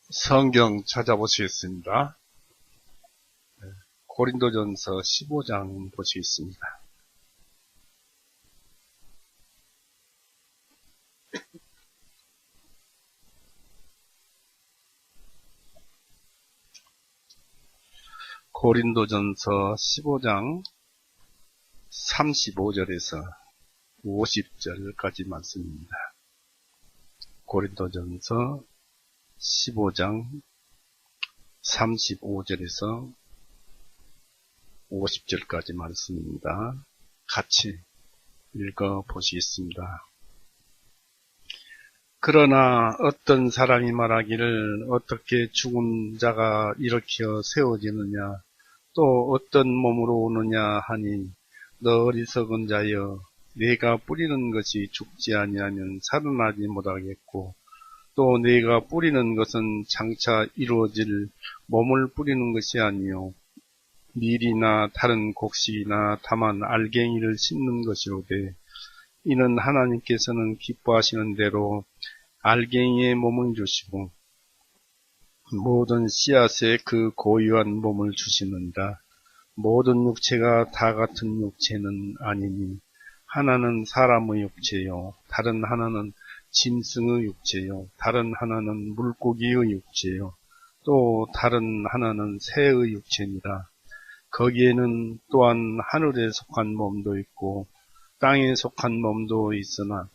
성경 찾아보시겠습니다. 고린도전서 15장 보시겠습니다. 고린도전서 15장 35절에서 50절까지 말씀입니다. 고린도전서 15장 35절에서 50절까지 말씀입니다. 같이 읽어보시겠습니다. 그러나 어떤 사람이 말하기를 어떻게 죽은 자가 일으켜 세워지느냐, 또 어떤 몸으로 오느냐 하니, 너 어리석은 자여, 네가 뿌리는 것이 죽지 아니하면 살아나지 못하겠고, 또 네가 뿌리는 것은 장차 이루어질 몸을 뿌리는 것이 아니요 밀이나 다른 곡식이나 다만 알갱이를 심는 것이로되, 이는 하나님께서는 기뻐하시는 대로 알갱이의 몸을 주시고 모든 씨앗에 그 고유한 몸을 주시느니라. 모든 육체가 다 같은 육체는 아니니, 하나는 사람의 육체요, 다른 하나는 짐승의 육체요, 다른 하나는 물고기의 육체요, 또 다른 하나는 새의 육체니라. 거기에는 또한 하늘에 속한 몸도 있고 땅에 속한 몸도 있으나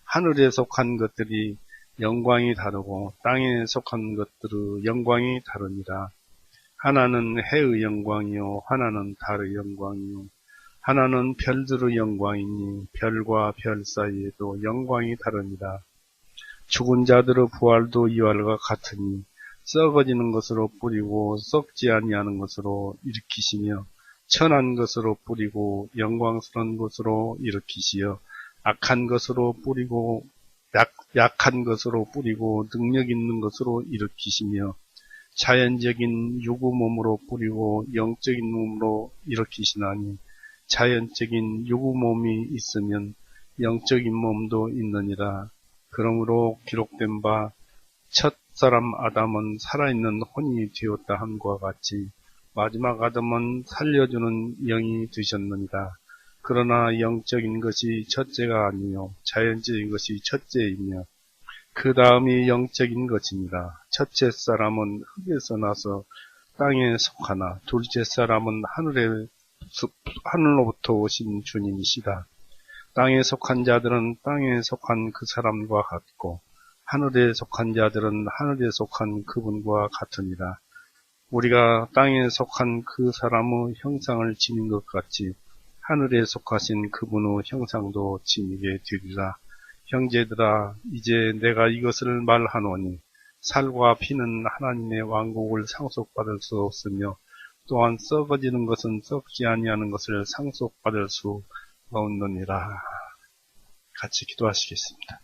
하늘에 속한 것들이 영광이 다르고 땅에 속한 것들의 영광이 다르니라. 하나는 해의 영광이요, 하나는 달의 영광이요, 하나는 별들의 영광이니 별과 별 사이에도 영광이 다르니라. 죽은 자들의 부활도 이와 같으니, 썩어지는 것으로 뿌리고 썩지 아니하는 것으로 일으키시며, 천한 것으로 뿌리고 영광스러운 것으로 일으키시어, 악한 것으로 뿌리고 약한 것으로 뿌리고 능력 있는 것으로 일으키시며, 자연적인 유구 몸으로 뿌리고 영적인 몸으로 일으키시나니, 자연적인 유구 몸이 있으면 영적인 몸도 있느니라. 그러므로 기록된 바 첫 사람 아담은 살아있는 혼이 되었다 함과 같이 마지막 아담은 살려주는 영이 되셨느니라. 그러나 영적인 것이 첫째가 아니요 자연적인 것이 첫째이며 그 다음이 영적인 것입니다. 첫째 사람은 흙에서 나서 땅에 속하나 둘째 사람은 하늘로부터 오신 주님이시다. 땅에 속한 자들은 땅에 속한 그 사람과 같고 하늘에 속한 자들은 하늘에 속한 그분과 같으니라. 우리가 땅에 속한 그 사람의 형상을 지닌 것 같이 하늘에 속하신 그분의 형상도 지니게 되리라. 형제들아, 이제 내가 이것을 말하노니, 살과 피는 하나님의 왕국을 상속받을 수 없으며 또한 썩어지는 것은 썩지 아니하는 것을 상속받을 수 없느니라. 같이 기도하시겠습니다.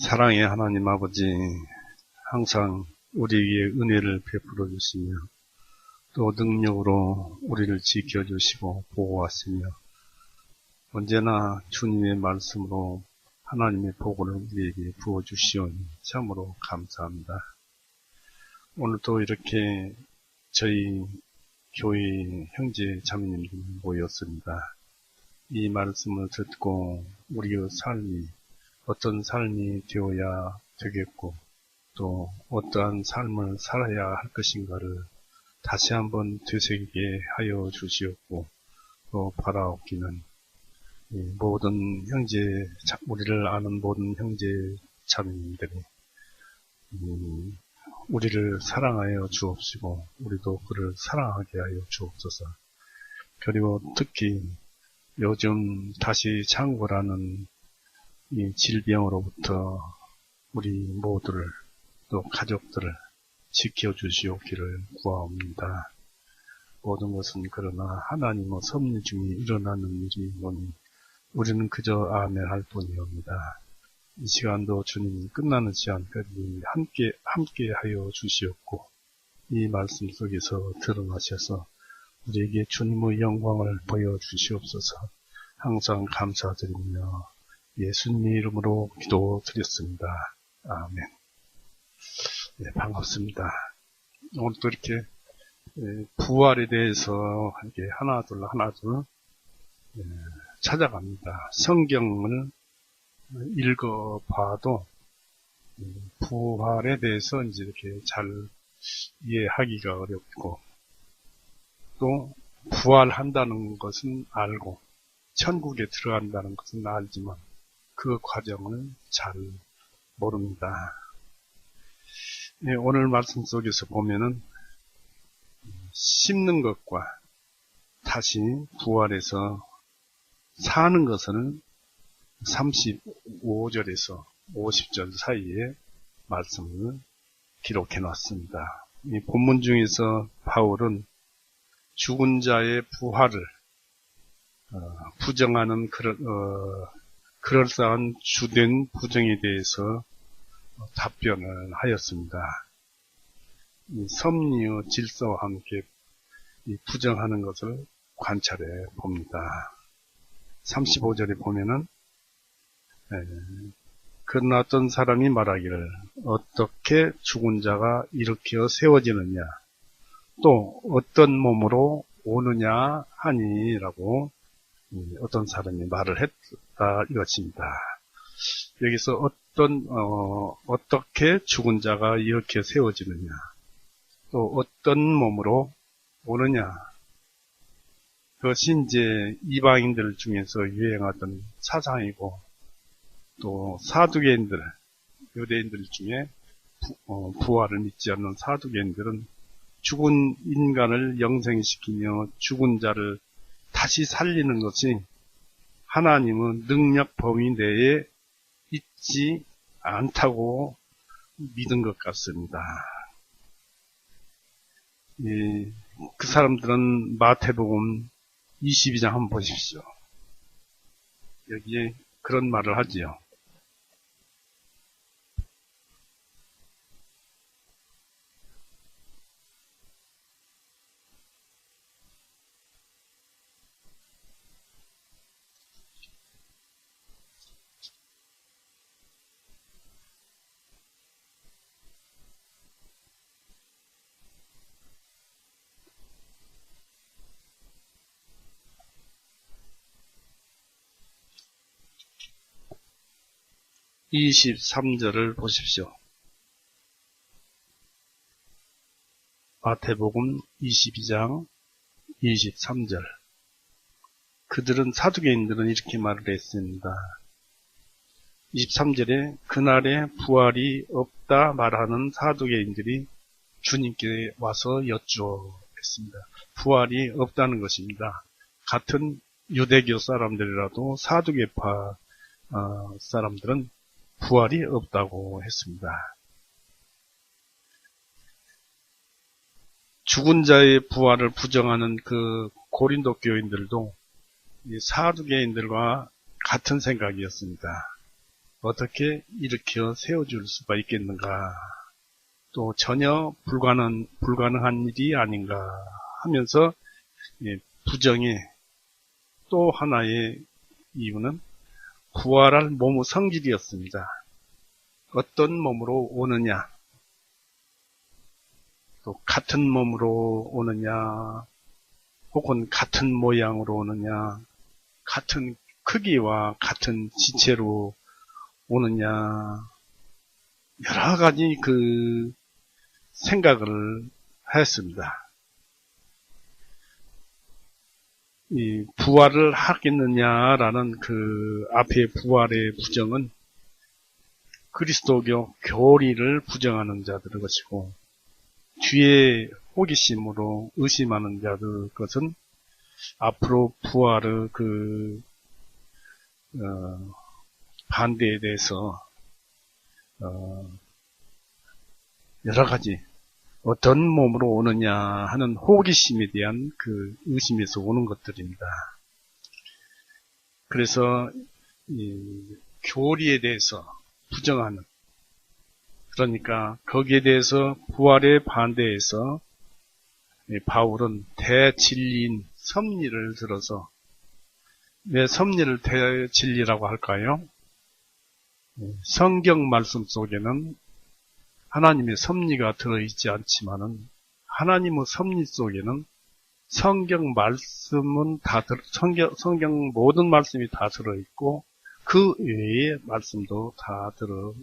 사랑의 하나님 아버지, 항상 우리 위에 은혜를 베풀어 주시며 또 능력으로 우리를 지켜주시고 보호하시며 언제나 주님의 말씀으로 하나님의 복을 우리에게 부어주시오니 참으로 감사합니다. 오늘도 이렇게 저희 교회 형제 자매님들이 모였습니다. 이 말씀을 듣고 우리의 삶이 어떤 삶이 되어야 되겠고 또 어떠한 삶을 살아야 할 것인가를 다시 한번 되새기게 하여 주시옵고 또 바라옵기는 모든 우리를 아는 모든 형제 자매님들이 우리를 사랑하여 주옵시고 우리도 그를 사랑하게 하여 주옵소서. 그리고 특히 요즘 다시 창궐하는 이 질병으로부터 우리 모두를 또 가족들을 지켜주시옵기를 구하옵니다. 모든 것은 그러나 하나님의 섭리 중에 일어나는 일이오니 우리는 그저 아멘할 뿐이옵니다. 이 시간도 주님 끝나는 시간까지 함께 하여 주시옵고 이 말씀 속에서 드러나셔서 우리에게 주님의 영광을 보여주시옵소서. 항상 감사드리며 예수님 이름으로 기도드렸습니다. 아멘. 네, 반갑습니다. 오늘 또 이렇게 부활에 대해서 이렇게 하나둘 찾아갑니다. 성경을 읽어봐도 부활에 대해서 이제 이렇게 잘 이해하기가 어렵고, 또 부활한다는 것은 알고 천국에 들어간다는 것은 알지만 그 과정을 잘 모릅니다. 오늘 말씀 속에서 보면은 씹는 것과 다시 부활해서 사는 것은 35절에서 50절 사이에 말씀을 기록해 놨습니다. 이 본문 중에서 바울은 죽은 자의 부활을 부정하는 그럴싸한 주된 부정에 대해서 답변을 하였습니다. 이 섭리의 질서와 함께 부정하는 것을 관찰해 봅니다. 35절에 보면은 그러나 어떤 사람이 말하기를 어떻게 죽은 자가 일으켜 세워지느냐, 또 어떤 몸으로 오느냐 하니라고 어떤 사람이 말을 했다 이것입니다. 여기서 어떻게 죽은 자가 이렇게 세워지느냐, 또 어떤 몸으로 오느냐, 그것이 이제 이방인들 중에서 유행하던 사상이고, 또 사두개인들, 유대인들 중에 부활을 믿지 않는 사두개인들은 죽은 인간을 영생시키며 죽은 자를 다시 살리는 것이 하나님의 능력 범위 내에 있지 않다고 믿은 것 같습니다. 그 사람들은 마태복음 22장 한번 보십시오. 여기에 그런 말을 하지요. 23절을 보십시오. 마태복음 22장 23절. 그들은, 사두개인들은 이렇게 말을 했습니다. 23절에 그날에 부활이 없다 말하는 사두개인들이 주님께 와서 여쭈었습니다. 부활이 없다는 것입니다. 같은 유대교 사람들이라도 사두개파 사람들은 부활이 없다고 했습니다. 죽은 자의 부활을 부정하는 그 고린도 교인들도 이 사두개인들과 같은 생각이었습니다. 어떻게 일으켜 세워줄 수가 있겠는가, 또 전혀 불가능한 일이 아닌가 하면서 부정의 또 하나의 이유는 부활할 몸의 성질이었습니다. 어떤 몸으로 오느냐, 또 같은 몸으로 오느냐, 혹은 같은 모양으로 오느냐, 같은 크기와 같은 지체로 오느냐, 여러 가지 그 생각을 했습니다. 이 부활을 하겠느냐라는 그 앞에 부활의 부정은 그리스도교 교리를 부정하는 자들의 것이고, 뒤에 호기심으로 의심하는 자들 것은 앞으로 부활의 그 반대에 대해서 여러 가지 어떤 몸으로 오느냐 하는 호기심에 대한 그 의심에서 오는 것들입니다. 그래서 이 교리에 대해서 부정하는, 그러니까 거기에 대해서 부활에 반대해서 바울은 대진리인 섭리를 들어서, 왜 섭리를 대진리라고 할까요? 성경 말씀 속에는 하나님의 섭리가 들어있지 않지만은 하나님의 섭리 속에는 성경 말씀은 성경 모든 말씀이 다 들어있고 그 외의 말씀도 다 들어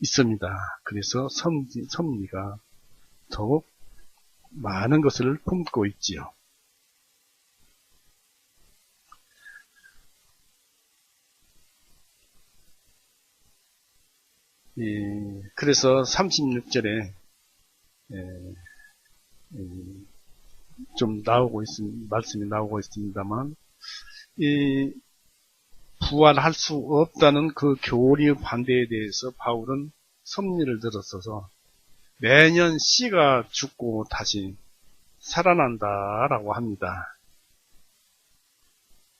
있습니다. 그래서 섭리가 더욱 많은 것을 품고 있지요. 그래서 36절에 좀 말씀이 나오고 있습니다만, 부활할 수 없다는 그 교리의 반대에 대해서 바울은 섭리를 들었어서 매년 씨가 죽고 다시 살아난다라고 합니다.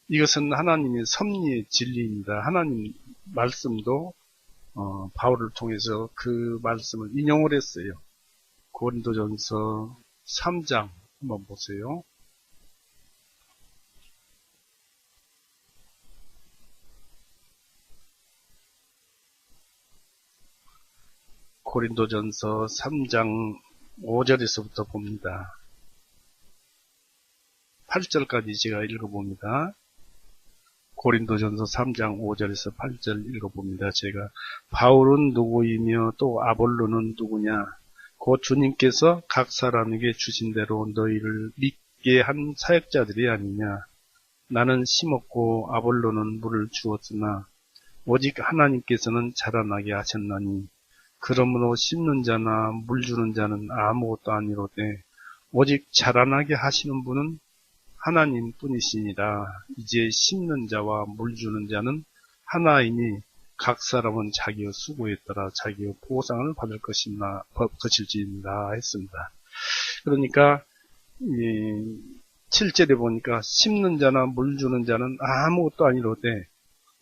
이것은 하나님의 섭리의 진리입니다. 하나님 말씀도 바울을 통해서 그 말씀을 인용을 했어요. 고린도전서 3장 한번 보세요. 고린도전서 3장 5절에서부터 봅니다. 8절까지 제가 읽어봅니다. 고린도전서 3장 5절에서 8절 읽어봅니다. 제가 바울은 누구이며 또 아볼로는 누구냐? 곧 주님께서 각 사람에게 주신 대로 너희를 믿게 한 사역자들이 아니냐? 나는 심었고 아볼로는 물을 주었으나 오직 하나님께서는 자라나게 하셨나니 그러므로 심는 자나 물 주는 자는 아무것도 아니로되 오직 자라나게 하시는 분은 하나님 뿐이시니라. 이제 심는 자와 물 주는 자는 하나이니 각 사람은 자기의 수고에 따라 자기의 보상을 받을 것일지니라 했습니다. 그러니까 7절에 보니까 심는 자나 물 주는 자는 아무것도 아니로되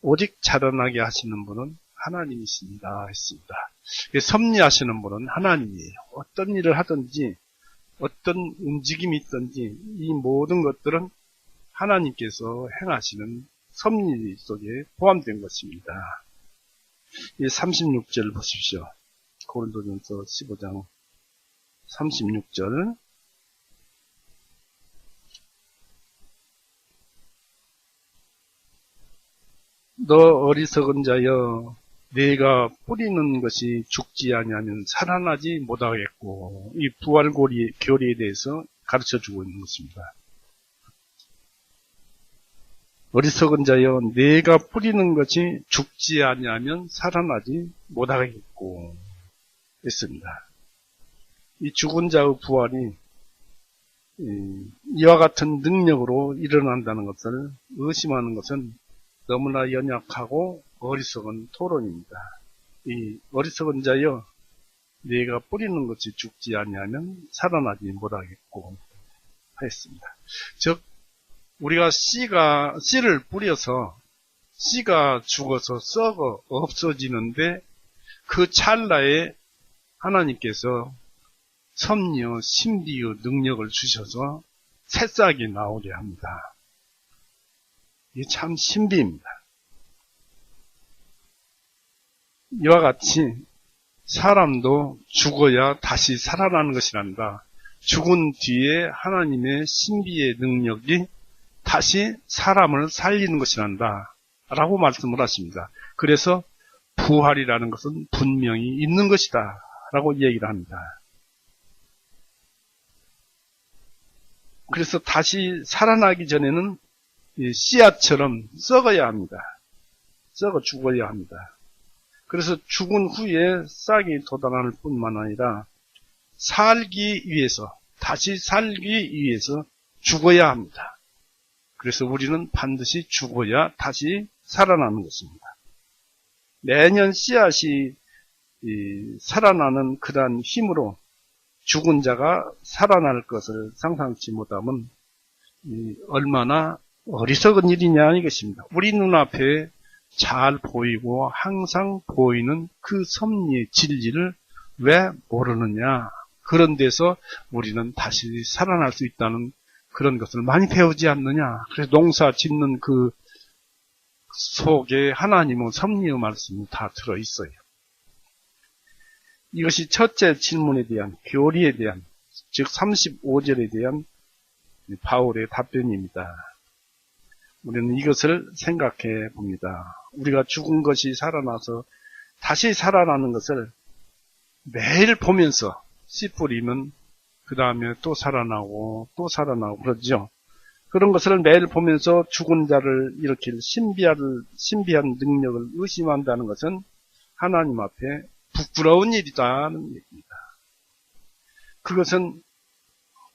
오직 자라나게 하시는 분은 하나님이십니다 했습니다. 섭리하시는 분은 하나님이에요. 어떤 일을 하든지 어떤 움직임이 있든지 이 모든 것들은 하나님께서 행하시는 섭리 속에 포함된 것입니다. 36절 보십시오. 고린도전서 15장 36절. 너 어리석은 자여 내가 뿌리는 것이 죽지 아니하면 살아나지 못하겠고, 이 부활 교리에 대해서 가르쳐주고 있는 것입니다. 어리석은 자여 내가 뿌리는 것이 죽지 아니하면 살아나지 못하겠고 했습니다. 이 죽은 자의 부활이 이와 같은 능력으로 일어난다는 것을 의심하는 것은 너무나 연약하고 어리석은 토론입니다. 이 어리석은 자여 네가 뿌리는 것이 죽지 아니하면 살아나지 못하겠고 하였습니다. 즉 우리가 씨를 뿌려서 씨가 죽어서 썩어 없어지는데 그 찰나에 하나님께서 섭리의 신비의 능력을 주셔서 새싹이 나오게 합니다. 이게 참 신비입니다. 이와 같이 사람도 죽어야 다시 살아나는 것이란다. 죽은 뒤에 하나님의 신비의 능력이 다시 사람을 살리는 것이란다. 라고 말씀을 하십니다. 그래서 부활이라는 것은 분명히 있는 것이다. 라고 얘기를 합니다. 그래서 다시 살아나기 전에는 씨앗처럼 썩어야 합니다. 썩어 죽어야 합니다. 그래서 죽은 후에 싹이 돋아날 뿐만 아니라 살기 위해서, 다시 살기 위해서 죽어야 합니다. 그래서 우리는 반드시 죽어야 다시 살아나는 것입니다. 매년 씨앗이 살아나는 그러한 힘으로 죽은 자가 살아날 것을 상상치 못하면 얼마나 어리석은 일이냐 이것입니다. 우리 눈앞에 잘 보이고 항상 보이는 그 섭리의 진리를 왜 모르느냐. 그런 데서 우리는 다시 살아날 수 있다는 그런 것을 많이 배우지 않느냐. 그래서 농사 짓는 그 속에 하나님의 섭리의 말씀이 다 들어있어요. 이것이 첫째 질문에 대한 교리에 대한, 즉 35절에 대한 바울의 답변입니다. 우리는 이것을 생각해 봅니다. 우리가 죽은 것이 살아나서 다시 살아나는 것을 매일 보면서 씨 뿌리면 그 다음에 또 살아나고 또 살아나고 그러죠. 그런 것을 매일 보면서 죽은 자를 일으킬 신비한 능력을 의심한다는 것은 하나님 앞에 부끄러운 일이다는 얘기입니다. 그것은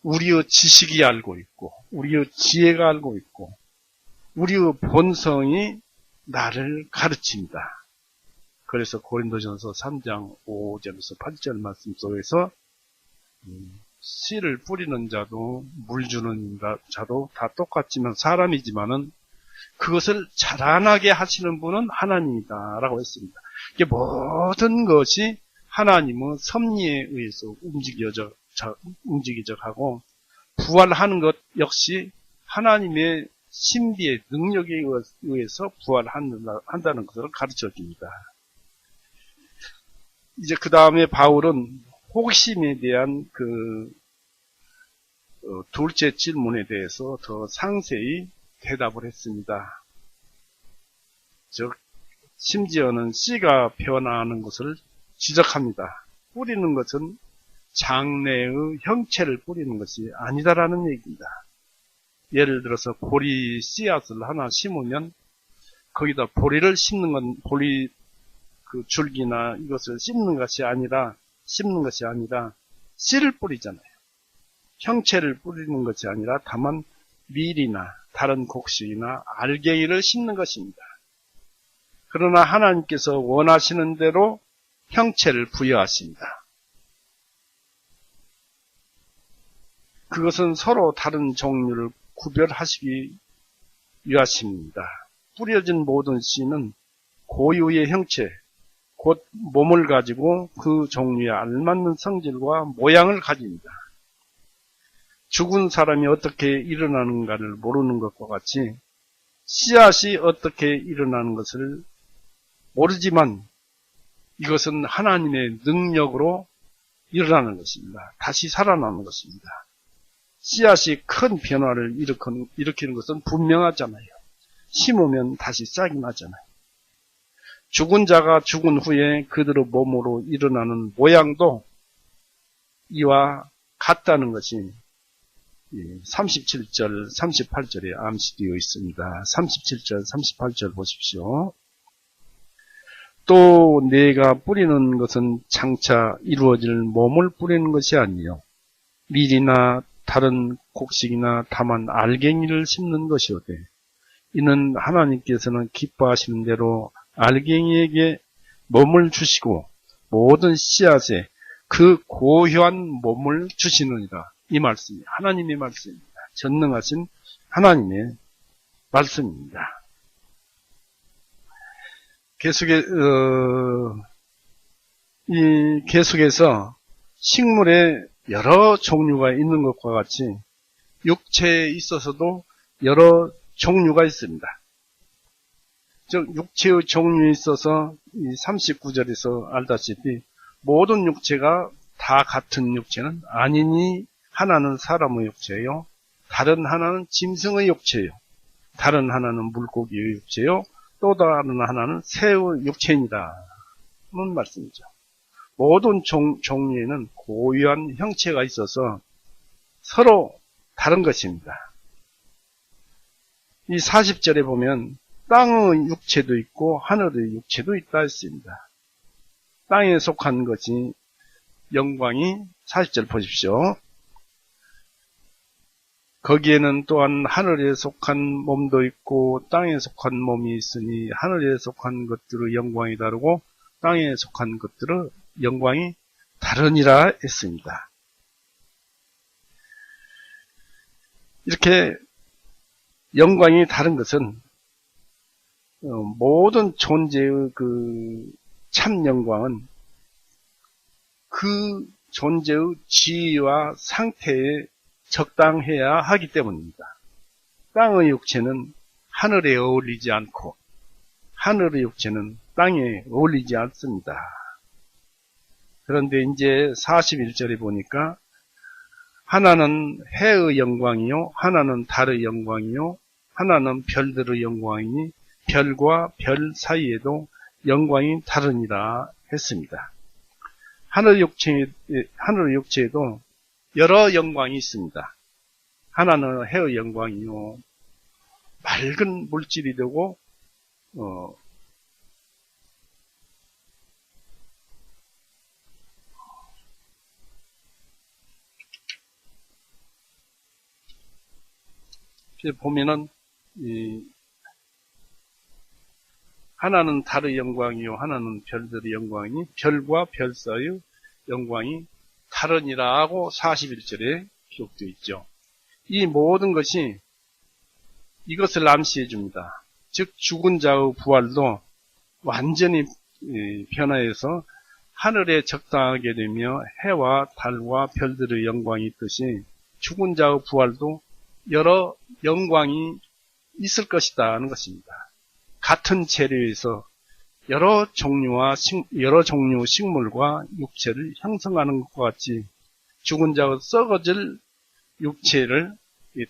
우리의 지식이 알고 있고 우리의 지혜가 알고 있고 우리의 본성이 나를 가르칩니다. 그래서 고린도전서 3장 5절에서 8절 말씀 속에서 씨를 뿌리는 자도 물 주는 자도 다 똑같지만 사람이지만은 그것을 자라나게 하시는 분은 하나님이다 라고 했습니다. 이게 모든 것이 하나님의 섭리에 의해서 움직여져 가고 부활하는 것 역시 하나님의 신비의 능력에 의해서 부활한다는 것을 가르쳐 줍니다. 이제 그 다음에 바울은 호기심에 대한 둘째 질문에 대해서 더 상세히 대답을 했습니다. 즉, 심지어는 씨가 변화하는 것을 지적합니다. 뿌리는 것은 장래의 형체를 뿌리는 것이 아니다라는 얘기입니다. 예를 들어서 보리 씨앗을 하나 심으면 거기다 보리를 심는 건 보리 줄기나 이것을 심는 것이 아니라 씨를 뿌리잖아요. 형체를 뿌리는 것이 아니라 다만 밀이나 다른 곡식이나 알갱이를 심는 것입니다. 그러나 하나님께서 원하시는 대로 형체를 부여하십니다. 그것은 서로 다른 종류를 구별하시기 위하십니다. 뿌려진 모든 씨는 고유의 형체, 곧 몸을 가지고 그 종류에 알맞는 성질과 모양을 가집니다. 죽은 사람이 어떻게 일어나는가를 모르는 것과 같이 씨앗이 어떻게 일어나는 것을 모르지만 이것은 하나님의 능력으로 일어나는 것입니다. 다시 살아나는 것입니다. 씨앗이 큰 변화를 일으키는 것은 분명하잖아요. 심으면 다시 싹이 나잖아요. 죽은 자가 죽은 후에 그들의 몸으로 일어나는 모양도 이와 같다는 것이 37절, 38절에 암시되어 있습니다. 37절, 38절 보십시오. 또 내가 뿌리는 것은 장차 이루어질 몸을 뿌리는 것이 아니요 밀이나 다른 곡식이나 다만 알갱이를 심는 것이오되 이는 하나님께서는 기뻐하시는 대로 알갱이에게 몸을 주시고 모든 씨앗에 그 고유한 몸을 주시느니라. 이 말씀이 하나님의 말씀입니다. 전능하신 하나님의 말씀입니다. 계속해서 식물에 여러 종류가 있는 것과 같이 육체에 있어서도 여러 종류가 있습니다. 즉 육체의 종류에 있어서 이 39절에서 알다시피 모든 육체가 다 같은 육체는 아니니 하나는 사람의 육체요, 다른 하나는 짐승의 육체요, 다른 하나는 물고기의 육체요, 또 다른 하나는 새의 육체이니라 는 말씀이죠. 모든 종류에는 고유한 형체가 있어서 서로 다른 것입니다. 이 40절에 보면 땅의 육체도 있고 하늘의 육체도 있다 했습니다. 땅에 속한 것이 영광이 40절 보십시오. 거기에는 또한 하늘에 속한 몸도 있고 땅에 속한 몸이 있으니 하늘에 속한 것들의 영광이 다르고 땅에 속한 것들의 영광이 다르니라 했습니다. 이렇게 영광이 다른 것은 모든 존재의 참 영광은 그 존재의 지위와 상태에 적당해야 하기 때문입니다. 땅의 육체는 하늘에 어울리지 않고 하늘의 육체는 땅에 어울리지 않습니다. 그런데 이제 41절에 보니까 하나는 해의 영광이요, 하나는 달의 영광이요, 하나는 별들의 영광이니 별과 별 사이에도 영광이 다르니라 했습니다. 하늘의 육체에도 여러 영광이 있습니다. 하나는 해의 영광이요, 맑은 물질이 되고 보면은 하나는 달의 영광이요, 하나는 별들의 영광이니 별과 별 사이의 영광이 다르니라 하고 41절에 기록되어 있죠. 이 모든 것이 이것을 암시해 줍니다. 즉 죽은 자의 부활도 완전히 변화해서 하늘에 적당하게 되며 해와 달과 별들의 영광이 있듯이 죽은 자의 부활도 여러 영광이 있을 것이다 하는 것입니다. 같은 재료에서 여러 종류 식물과 육체를 형성하는 것과 같이 죽은 자의 썩어질 육체를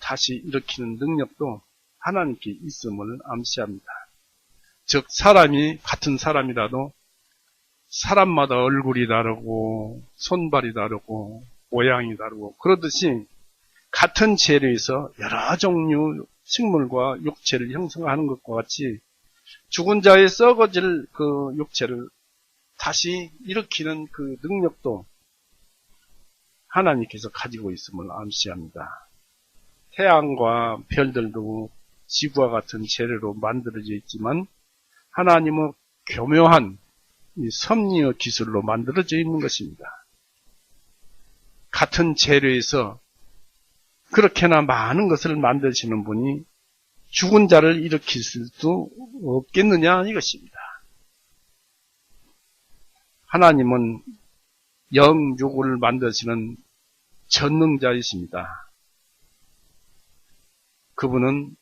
다시 일으키는 능력도 하나님께 있음을 암시합니다. 즉 사람이 같은 사람이라도 사람마다 얼굴이 다르고 손발이 다르고 모양이 다르고 그러듯이 같은 재료에서 여러 종류 식물과 육체를 형성하는 것과 같이 죽은 자의 썩어질 그 육체를 다시 일으키는 그 능력도 하나님께서 가지고 있음을 암시합니다. 태양과 별들도 지구와 같은 재료로 만들어져 있지만 하나님은 교묘한 섭리의 기술로 만들어져 있는 것입니다. 같은 재료에서 그렇게나 많은 것을 만드시는 분이 죽은 자를 일으킬 수 없겠느냐 이것입니다. 하나님은 영, 육을 만드시는 전능자이십니다. 그분은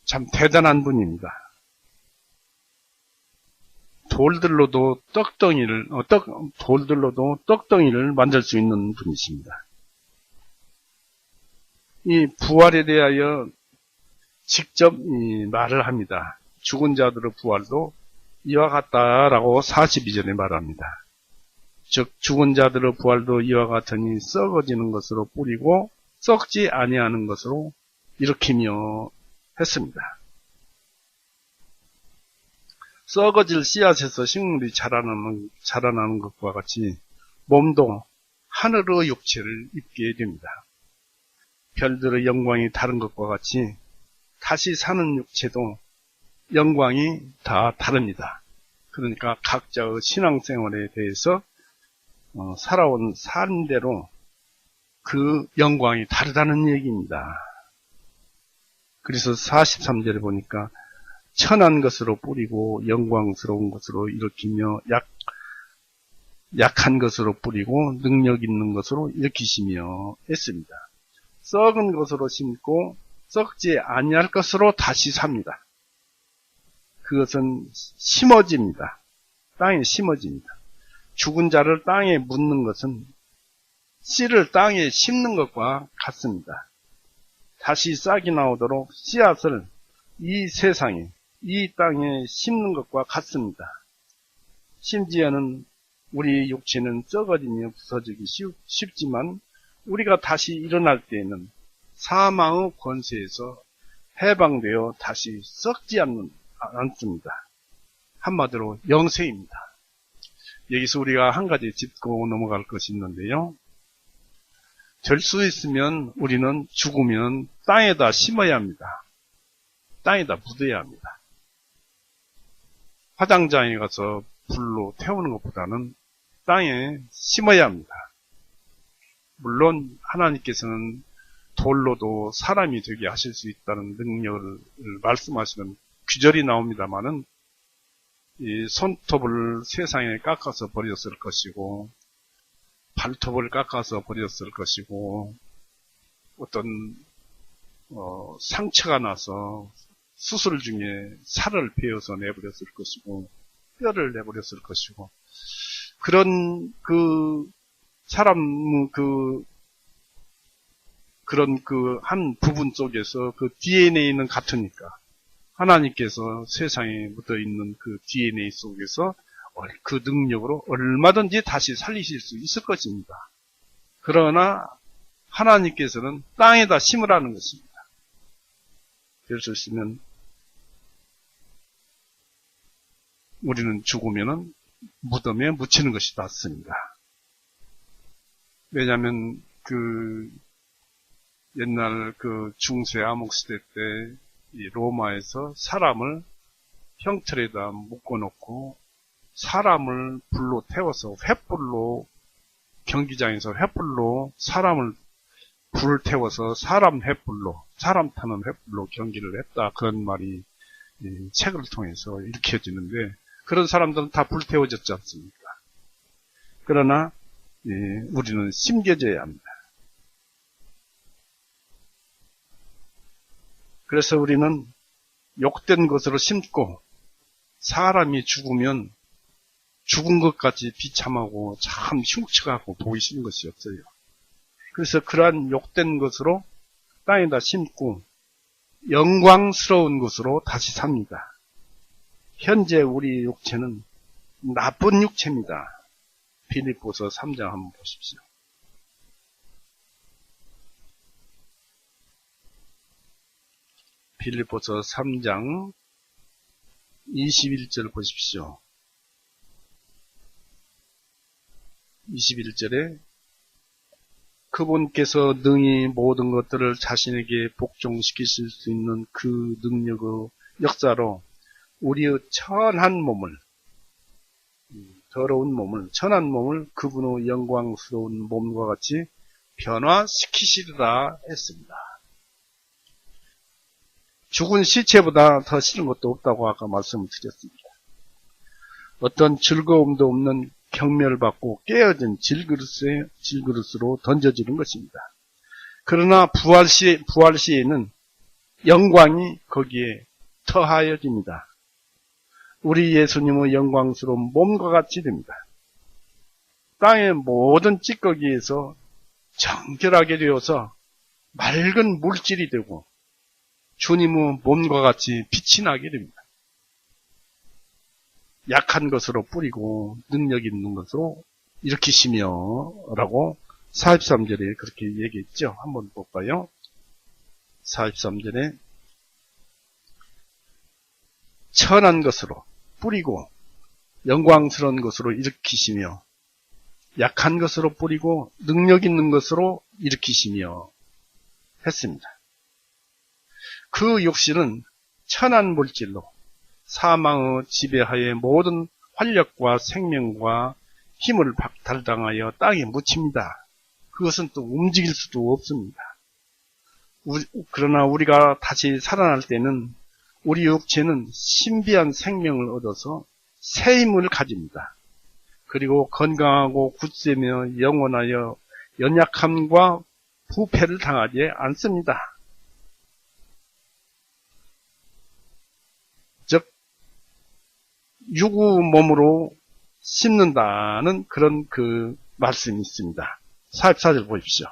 참 대단한 분입니다. 돌들로도 떡덩이를 만들 수 있는 분이십니다. 이 부활에 대하여 직접 말을 합니다. 죽은 자들의 부활도 이와 같다라고 42절에 말합니다. 즉 죽은 자들의 부활도 이와 같으니 썩어지는 것으로 뿌리고 썩지 아니하는 것으로 일으키며 했습니다. 썩어질 씨앗에서 식물이 자라나는 것과 같이 몸도 하늘의 육체를 입게 됩니다. 별들의 영광이 다른 것과 같이 다시 사는 육체도 영광이 다 다릅니다. 그러니까 각자의 신앙생활에 대해서 살아온 삶대로 그 영광이 다르다는 얘기입니다. 그래서 43절에 보니까 천한 것으로 뿌리고 영광스러운 것으로 일으키며 약한 것으로 뿌리고 능력 있는 것으로 일으키시며 했습니다. 썩은 것으로 심고 썩지 아니할 것으로 다시 삽니다. 그것은 심어집니다. 땅에 심어집니다. 죽은 자를 땅에 묻는 것은 씨를 땅에 심는 것과 같습니다. 다시 싹이 나오도록 씨앗을 이 세상에, 이 땅에 심는 것과 같습니다. 심지어는 우리 육체는 썩어지며 부서지기 쉽지만 우리가 다시 일어날 때에는 사망의 권세에서 해방되어 다시 썩지 않습니다. 한마디로 영생입니다. 여기서 우리가 한 가지 짚고 넘어갈 것이 있는데요. 될 수 있으면 우리는 죽으면 땅에다 심어야 합니다. 땅에다 묻어야 합니다. 화장장에 가서 불로 태우는 것보다는 땅에 심어야 합니다. 물론 하나님께서는 돌로도 사람이 되게 하실 수 있다는 능력을 말씀하시는 규절이 나옵니다마는 이 손톱을 세상에 깎아서 버렸을 것이고 발톱을 깎아서 버렸을 것이고 어떤 상처가 나서 수술 중에 살을 베어서 내버렸을 것이고 뼈를 내버렸을 것이고 그런 사람 그런 한 부분 속에서 그 DNA는 같으니까 하나님께서 세상에 묻어 있는 그 DNA 속에서 그 능력으로 얼마든지 다시 살리실 수 있을 것입니다. 그러나 하나님께서는 땅에다 심으라는 것입니다. 예를 들면 우리는 죽으면은 무덤에 묻히는 것이 낫습니다. 왜냐하면 옛날 중세 암흑 시대 때 이 로마에서 사람을 형틀에다 묶어놓고 사람을 불로 태워서 횃불로 경기장에서 횃불로 사람을 불을 태워서 사람 타는 횃불로 경기를 했다. 그런 말이 책을 통해서 읽혀지는데 그런 사람들은 다 불태워졌지 않습니까? 그러나 우리는 심겨져야 합니다. 그래서 우리는 욕된 것으로 심고 사람이 죽으면 죽은 것 같이 비참하고 참 흉측하고 보기 싫은 것이 없어요. 그래서 그러한 욕된 것으로 땅에다 심고 영광스러운 것으로 다시 삽니다. 현재 우리 육체는 나쁜 육체입니다. 빌립보서 3장 한번 보십시오. 빌립보서 3장 21절 보십시오. 21절에 그분께서 능히 모든 것들을 자신에게 복종시키실 수 있는 그 능력의 역사로 우리의 천한 몸을, 더러운 몸을, 천한 몸을 그분의 영광스러운 몸과 같이 변화시키시리라 했습니다. 죽은 시체보다 더 싫은 것도 없다고 아까 말씀을 드렸습니다. 어떤 즐거움도 없는 경멸받고 깨어진 질그릇으로 던져지는 것입니다. 그러나 부활 시에는 영광이 거기에 더하여집니다. 우리 예수님의 영광스러운 몸과 같이 됩니다. 땅의 모든 찌꺼기에서 정결하게 되어서 맑은 물질이 되고 주님의 몸과 같이 빛이 나게 됩니다. 약한 것으로 뿌리고 능력 있는 것으로 일으키시며 라고 43절에 그렇게 얘기했죠. 한번 볼까요? 43절에 천한 것으로 뿌리고 영광스러운 것으로 일으키시며 약한 것으로 뿌리고 능력 있는 것으로 일으키시며 했습니다. 그 육신은 천한 물질로 사망의 지배하에 모든 활력과 생명과 힘을 박탈당하여 땅에 묻힙니다. 그것은 또 움직일 수도 없습니다. 그러나 우리가 다시 살아날 때는 우리 육체는 신비한 생명을 얻어서 새 힘을 가집니다. 그리고 건강하고 굳세며 영원하여 연약함과 부패를 당하지 않습니다. 즉 유구 몸으로 심는다는 그런 그 말씀이 있습니다. 44절 보십시오.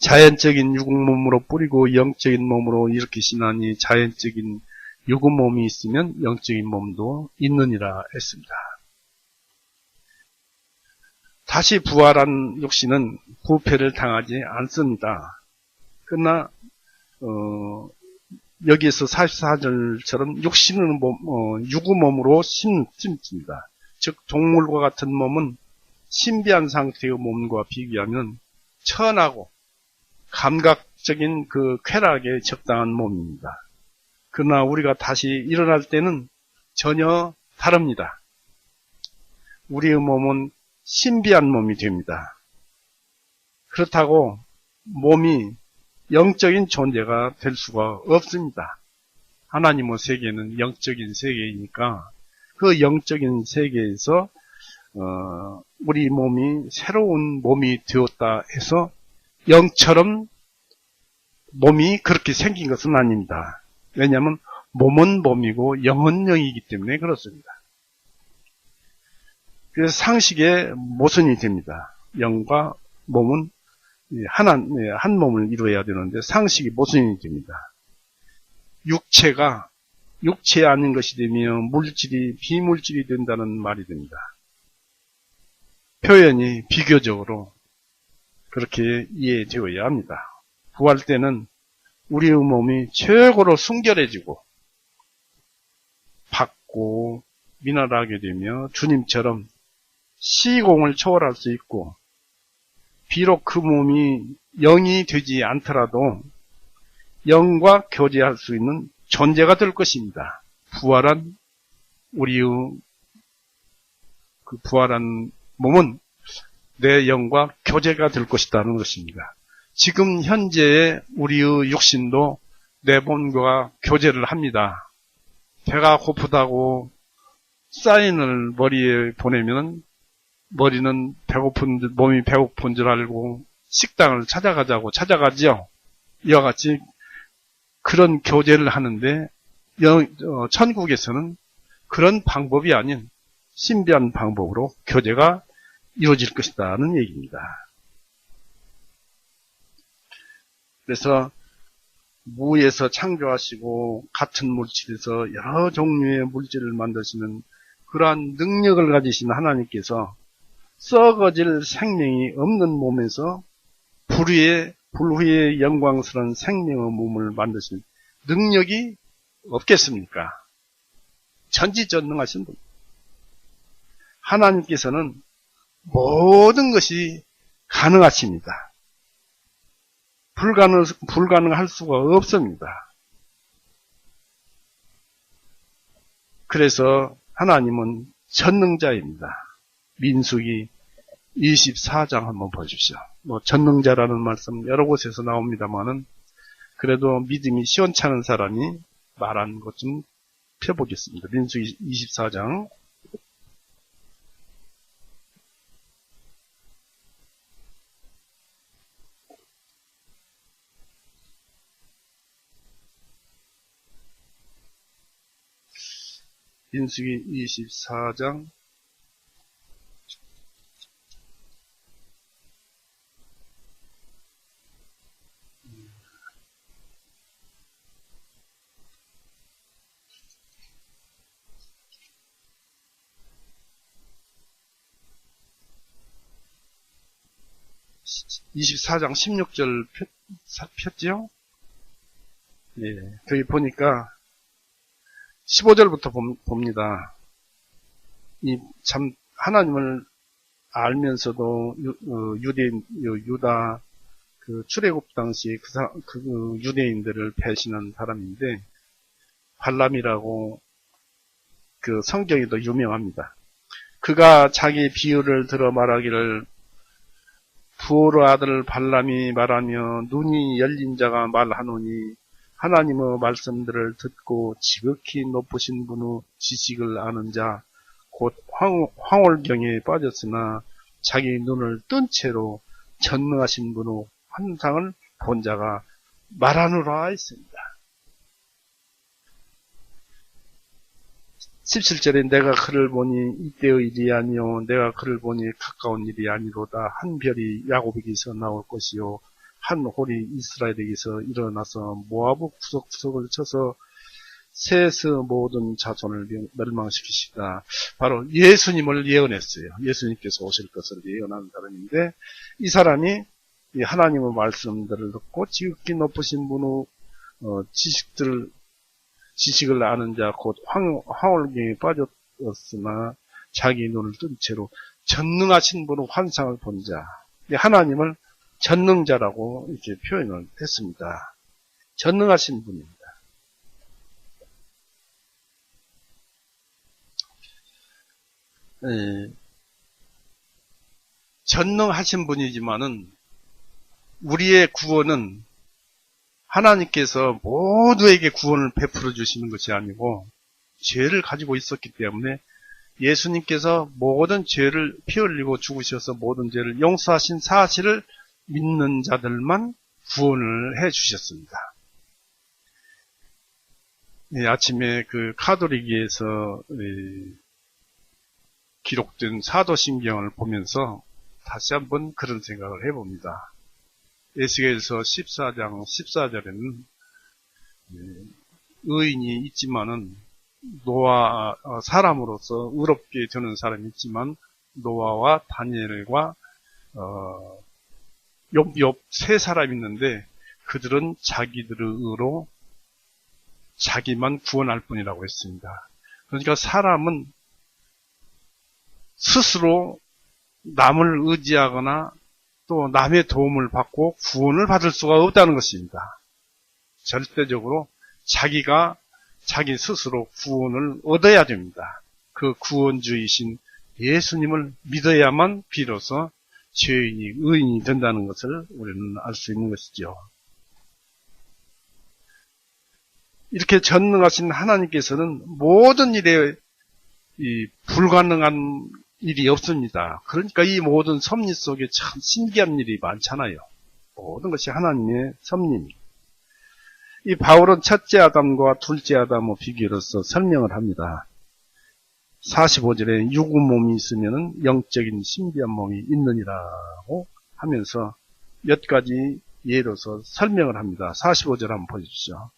자연적인 육몸으로 뿌리고 영적인 몸으로 일으키시나니 자연적인 육몸이 있으면 영적인 몸도 있느니라 했습니다. 다시 부활한 육신은 부패를 당하지 않습니다. 그러나 여기에서 44절처럼 육신은 육몸으로 심습니다. 즉 동물과 같은 몸은 신비한 상태의 몸과 비교하면 천하고 감각적인 그 쾌락에 적당한 몸입니다. 그러나 우리가 다시 일어날 때는 전혀 다릅니다. 우리의 몸은 신비한 몸이 됩니다. 그렇다고 몸이 영적인 존재가 될 수가 없습니다. 하나님의 세계는 영적인 세계이니까 그 영적인 세계에서 우리 몸이 새로운 몸이 되었다 해서 영처럼 몸이 그렇게 생긴 것은 아닙니다. 왜냐하면 몸은 몸이고 영은 영이기 때문에 그렇습니다. 그래서 상식의 모순이 됩니다. 영과 몸은 한 몸을 이루어야 되는데 상식이 모순이 됩니다. 육체가 육체 아닌 것이 되면 물질이 비물질이 된다는 말이 됩니다. 표현이 비교적으로 그렇게 이해되어야 합니다. 부활 때는 우리의 몸이 최고로 순결해지고 밝고 미나하게 되며 주님처럼 시공을 초월할 수 있고, 비록 그 몸이 영이 되지 않더라도 영과 교제할 수 있는 존재가 될 것입니다. 부활한 우리의 그 부활한 몸은 내 영과 교제가 될 것이라는 것입니다. 지금 현재의 우리의 육신도 내 몸과 교제를 합니다. 배가 고프다고 사인을 머리에 보내면 머리는 몸이 배고픈 줄 알고 식당을 찾아가죠. 이와 같이 그런 교제를 하는데 천국에서는 그런 방법이 아닌 신비한 방법으로 교제가 이루어질 것이다는 얘기입니다. 그래서 무에서 창조하시고 같은 물질에서 여러 종류의 물질을 만드시는 그러한 능력을 가지신 하나님께서 썩어질 생명이 없는 몸에서 불후의 영광스러운 생명의 몸을 만드신 능력이 없겠습니까? 전지전능하신 분. 하나님께서는 모든 것이 가능하십니다. 불가능할 수가 없습니다. 그래서 하나님은 전능자입니다. 민수기 24장 한번 보십시오. 전능자라는 말씀 여러 곳에서 나옵니다만은 그래도 믿음이 시원찮은 사람이 말한 것 좀 펴보겠습니다. 민수기 24장 24장 24장 16절 폈죠? 예. 거기 보니까 15절부터 봅니다. 참 하나님을 알면서도 유다 그 출애굽 당시 그 유대인들을 배신한 사람인데 발람이라고 그 성경에도 유명합니다. 그가 자기 비유를 들어 말하기를 부올의 아들 발람이 말하며 눈이 열린 자가 말하노니 하나님의 말씀들을 듣고 지극히 높으신 분의 지식을 아는 자 곧 황홀경에 빠졌으나 자기 눈을 뜬 채로 전능하신 분의 환상을 본 자가 말하노라 했습니다. 17절에 내가 그를 보니 이때의 일이 아니요 내가 그를 보니 가까운 일이 아니로다. 한 별이 야곱에게서 나올 것이요 한 홀이 이스라엘에게서 일어나서 모압의 구석구석을 쳐서 셋의 모든 자손을 멸망시키시다. 바로 예수님을 예언했어요. 예수님께서 오실 것을 예언한 사람인데 이 사람이 하나님의 말씀들을 듣고 지극히 높으신 분의 지식을 아는 자 곧 황홀경에 빠졌으나 자기 눈을 뜬 채로 전능하신 분의 환상을 본 자. 하나님을 전능자라고 이렇게 표현을 했습니다. 전능하신 분입니다. 전능하신 분이지만은 우리의 구원은 하나님께서 모두에게 구원을 베풀어 주시는 것이 아니고 죄를 가지고 있었기 때문에 예수님께서 모든 죄를 피 흘리고 죽으셔서 모든 죄를 용서하신 사실을 믿는 자들만 구원을 해 주셨습니다. 아침에 그 카톨릭에서 기록된 사도신경을 보면서 다시 한번 그런 생각을 해봅니다. 에스겔서 14장 14절에는 의인이 있지만은 노아 사람으로서 의롭게 되는 사람이 있지만 노아와 다니엘과 욥 세 사람이 있는데 그들은 자기들의 의로 자기만 구원할 뿐이라고 했습니다. 그러니까 사람은 스스로 남을 의지하거나 또 남의 도움을 받고 구원을 받을 수가 없다는 것입니다. 절대적으로 자기가 자기 스스로 구원을 얻어야 됩니다. 그 구원주이신 예수님을 믿어야만 비로소 죄인이 의인이 된다는 것을 우리는 알 수 있는 것이죠. 이렇게 전능하신 하나님께서는 모든 일에 불가능한 일이 없습니다. 그러니까 이 모든 섭리 속에 참 신기한 일이 많잖아요. 모든 것이 하나님의 섭리입니다. 이 바울은 첫째 아담과 둘째 아담의 비교로서 설명을 합니다. 45절에 육의 몸이 있으면 영적인 신비한 몸이 있느니라고 하면서 몇 가지 예로서 설명을 합니다. 45절 한번 보십시오.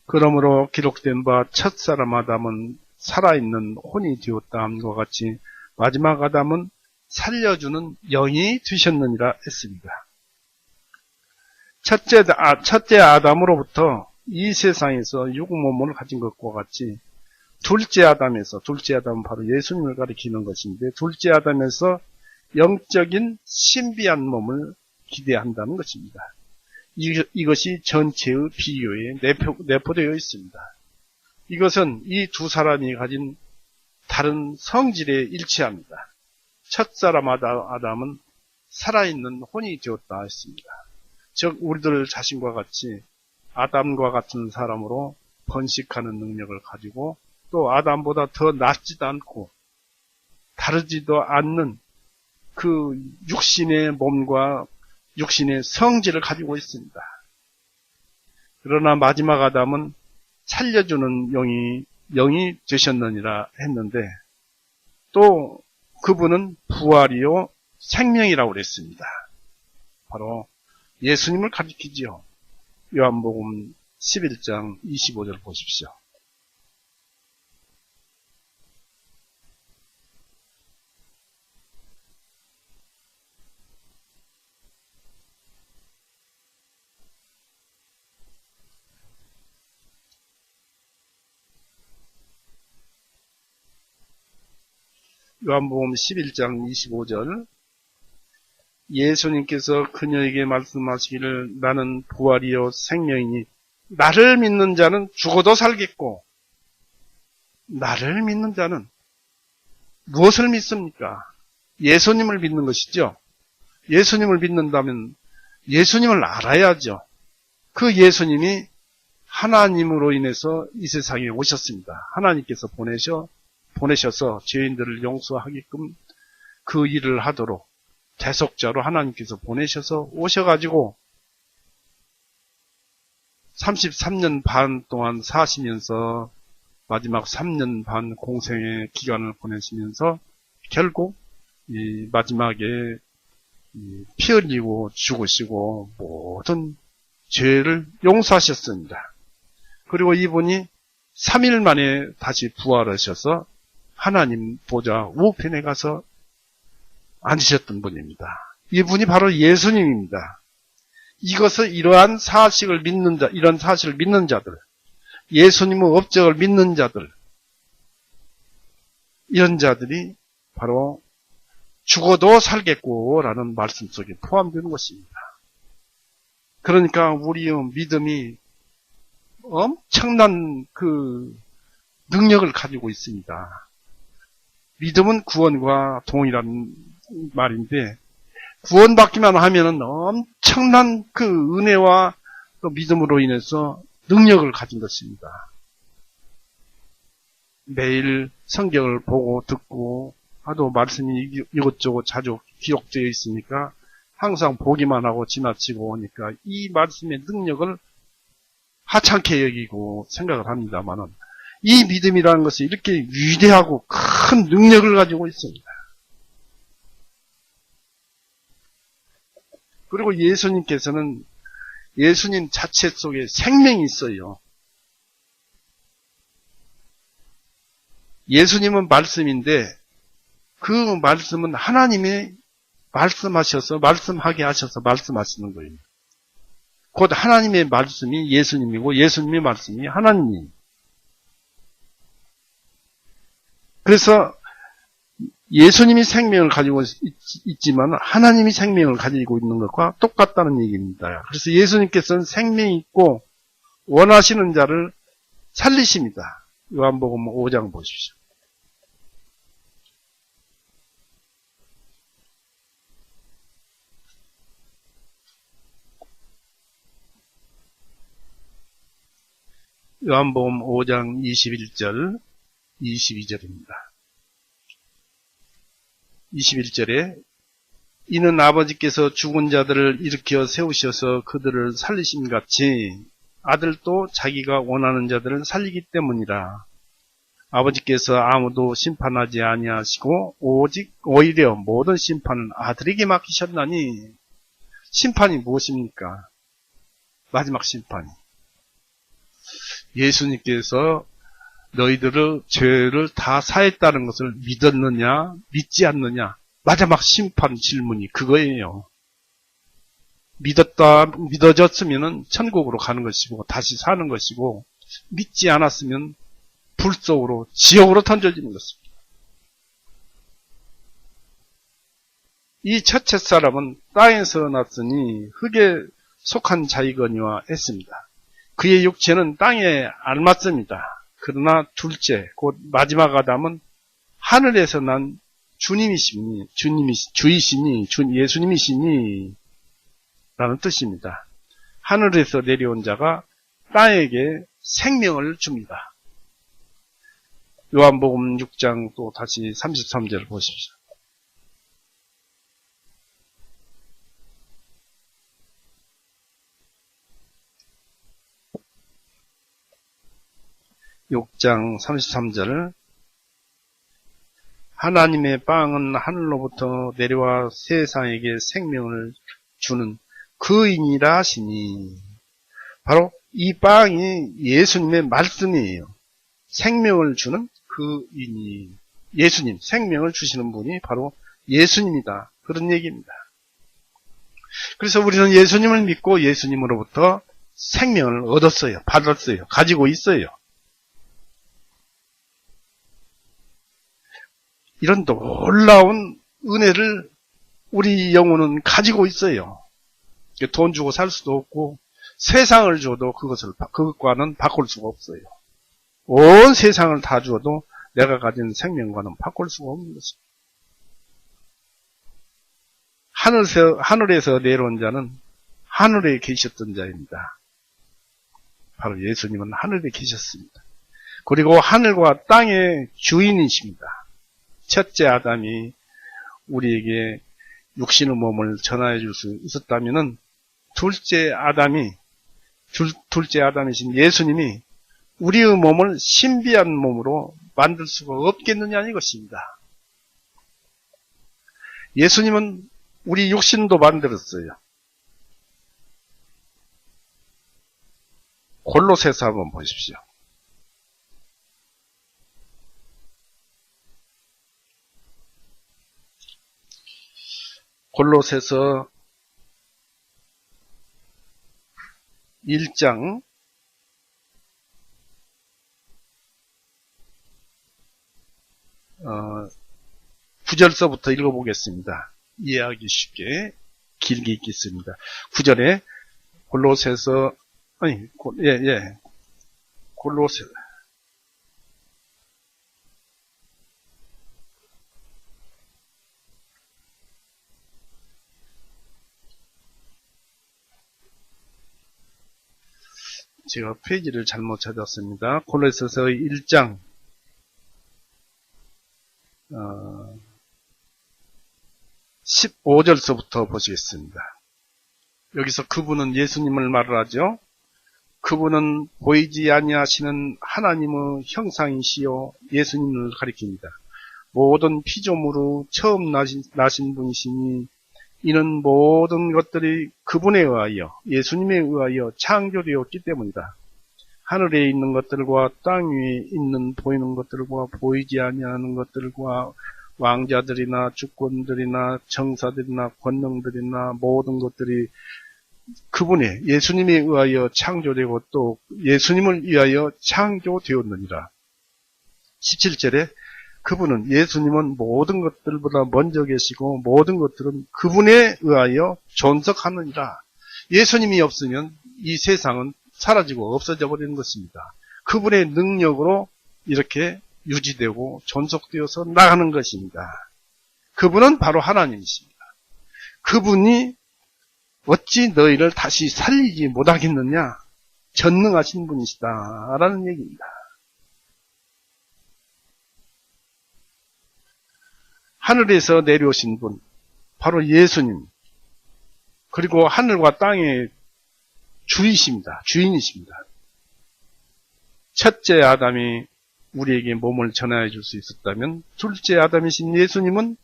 그러므로 기록된 바 첫사람 아담은 살아있는 혼이 되었다 함과 같이 마지막 아담은 살려주는 영이 되셨느니라 했습니다. 첫째 아담으로부터 이 세상에서 육의 몸을 가진 것과 같이 둘째 아담은 바로 예수님을 가리키는 것인데 둘째 아담에서 영적인 신비한 몸을 기대한다는 것입니다. 이것이 전체의 비유에 내포되어 있습니다. 이것은 이 두 사람이 가진 다른 성질에 일치합니다. 첫사람 아담은 살아있는 혼이 되었다 했습니다. 즉 우리들 자신과 같이 아담과 같은 사람으로 번식하는 능력을 가지고 또 아담보다 더 낫지도 않고 다르지도 않는 그 육신의 몸과 육신의 성질을 가지고 있습니다. 그러나 마지막 아담은 살려주는 영이 되셨느니라 했는데 또 그분은 부활이요 생명이라고 그랬습니다. 바로 예수님을 가리키지요. 요한복음 11장 25절 보십시오. 요한복음 11장 25절 예수님께서 그녀에게 말씀하시기를 나는 부활이요 생명이니 나를 믿는 자는 죽어도 살겠고 나를 믿는 자는 무엇을 믿습니까? 예수님을 믿는 것이죠. 예수님을 믿는다면 예수님을 알아야죠. 그 예수님이 하나님으로 인해서 이 세상에 오셨습니다. 하나님께서 보내셔서 죄인들을 용서하게끔 그 일을 하도록 대속자로 하나님께서 보내셔서 오셔가지고 33년 반 동안 사시면서 마지막 3년 반 공생의 기간을 보내시면서 결국 이 마지막에 피 흘리고 죽으시고 모든 죄를 용서하셨습니다. 그리고 이분이 3일 만에 다시 부활하셔서 하나님 보좌 우편에 가서 앉으셨던 분입니다. 이분이 바로 예수님입니다. 이러한 사실을 믿는 자들, 예수님의 업적을 믿는 자들, 이런 자들이 바로 죽어도 살겠고라는 말씀 속에 포함되는 것입니다. 그러니까 우리의 믿음이 엄청난 그 능력을 가지고 있습니다. 믿음은 구원과 동일한 말인데 구원받기만 하면은 엄청난 그 은혜와 또 믿음으로 인해서 능력을 가진 것입니다. 매일 성경을 보고 듣고 하도 말씀이 이것저것 자주 기록되어 있으니까 항상 보기만 하고 지나치고 오니까 이 말씀의 능력을 하찮게 여기고 생각을 합니다만은 이 믿음이라는 것이 이렇게 위대하고 큰 능력을 가지고 있습니다. 그리고 예수님께서는 예수님 자체 속에 생명이 있어요. 예수님은 말씀인데 그 말씀은 하나님이 말씀하셔서 말씀하게 하셔서 말씀하시는 거예요. 곧 하나님의 말씀이 예수님이고 예수님의 말씀이 하나님이에요. 그래서 예수님이 생명을 가지고 있지만 하나님이 생명을 가지고 있는 것과 똑같다는 얘기입니다. 그래서 예수님께서는 생명이 있고 원하시는 자를 살리십니다. 요한복음 5장 보십시오. 요한복음 5장 21절, 22절입니다. 21절에 이는 아버지께서 죽은 자들을 일으켜 세우셔서 그들을 살리심 같이 아들도 자기가 원하는 자들을 살리기 때문이라. 아버지께서 아무도 심판하지 아니하시고 오직 오히려 모든 심판은 아들에게 맡기셨나니. 심판이 무엇입니까? 마지막 심판이. 예수님께서 너희들의 죄를 다 사했다는 것을 믿었느냐, 믿지 않느냐. 마지막 심판 질문이 그거예요. 믿어졌으면 천국으로 가는 것이고, 다시 사는 것이고, 믿지 않았으면 불 속으로, 지옥으로 던져지는 것입니다. 이 첫째 사람은 땅에서 났으니 흙에 속한 자이거니와 했습니다. 그의 육체는 땅에 알맞습니다. 그러나 둘째, 곧 마지막 아담은 하늘에서 난 주이시니 예수님이시니 라는 뜻입니다. 하늘에서 내려온 자가 땅에게 생명을 줍니다. 요한복음 6장 또 다시 33절 보십시오. (6장 33절) 하나님의 빵은 하늘로부터 내려와 세상에게 생명을 주는 그이니라 하시니. 바로 이 빵이 예수님의 말씀이에요. 생명을 주는 그이니. 예수님, 생명을 주시는 분이 바로 예수님이다. 그런 얘기입니다. 그래서 우리는 예수님을 믿고 예수님으로부터 생명을 얻었어요. 받았어요. 가지고 있어요. 이런 놀라운 은혜를 우리 영혼은 가지고 있어요. 돈 주고 살 수도 없고 세상을 줘도 그것과는 바꿀 수가 없어요. 온 세상을 다 주어도 내가 가진 생명과는 바꿀 수가 없는 것입니다. 하늘에서 내려온 자는 하늘에 계셨던 자입니다. 바로 예수님은 하늘에 계셨습니다. 그리고 하늘과 땅의 주인이십니다. 첫째 아담이 우리에게 육신의 몸을 전하여 줄 수 있었다면은 둘째 아담이신 예수님이 우리의 몸을 신비한 몸으로 만들 수가 없겠느냐 이것입니다. 예수님은 우리 육신도 만들었어요. 골로새서 한번 보십시오. 골로새서 1장 9절서부터 읽어보겠습니다. 이해하기 쉽게 길게 읽겠습니다. 9절에 골로새서 골로새 제가 페이지를 잘못 찾았습니다. 골로새서 1장 15절서부터 보시겠습니다. 여기서 그분은 예수님을 말을 하죠. 그분은 보이지 아니하시는 하나님의 형상이시요 예수님을 가리킵니다. 모든 피조물로 처음 나신 분이시니 이는 모든 것들이 그분에 의하여 예수님에 의하여 창조되었기 때문이다. 하늘에 있는 것들과 땅 위에 있는 보이는 것들과 보이지 아니하는 것들과 왕자들이나 주권들이나 정사들이나 권능들이나 모든 것들이 그분의 예수님에 의하여 창조되고 또 예수님을 위하여 창조되었느니라. 17절에 그분은 예수님은 모든 것들보다 먼저 계시고 모든 것들은 그분에 의하여 존속하느니라. 예수님이 없으면 이 세상은 사라지고 없어져 버리는 것입니다. 그분의 능력으로 이렇게 유지되고 존속되어서 나가는 것입니다. 그분은 바로 하나님이십니다. 그분이 어찌 너희를 다시 살리지 못하겠느냐? 전능하신 분이시다 라는 얘기입니다. 하늘에서 내려오신 분, 바로 예수님, 그리고 하늘과 땅의 주이십니다. 주인이십니다. 첫째 아담이 우리에게 몸을 전하여 줄 수 있었다면 둘째 아담이신 예수님은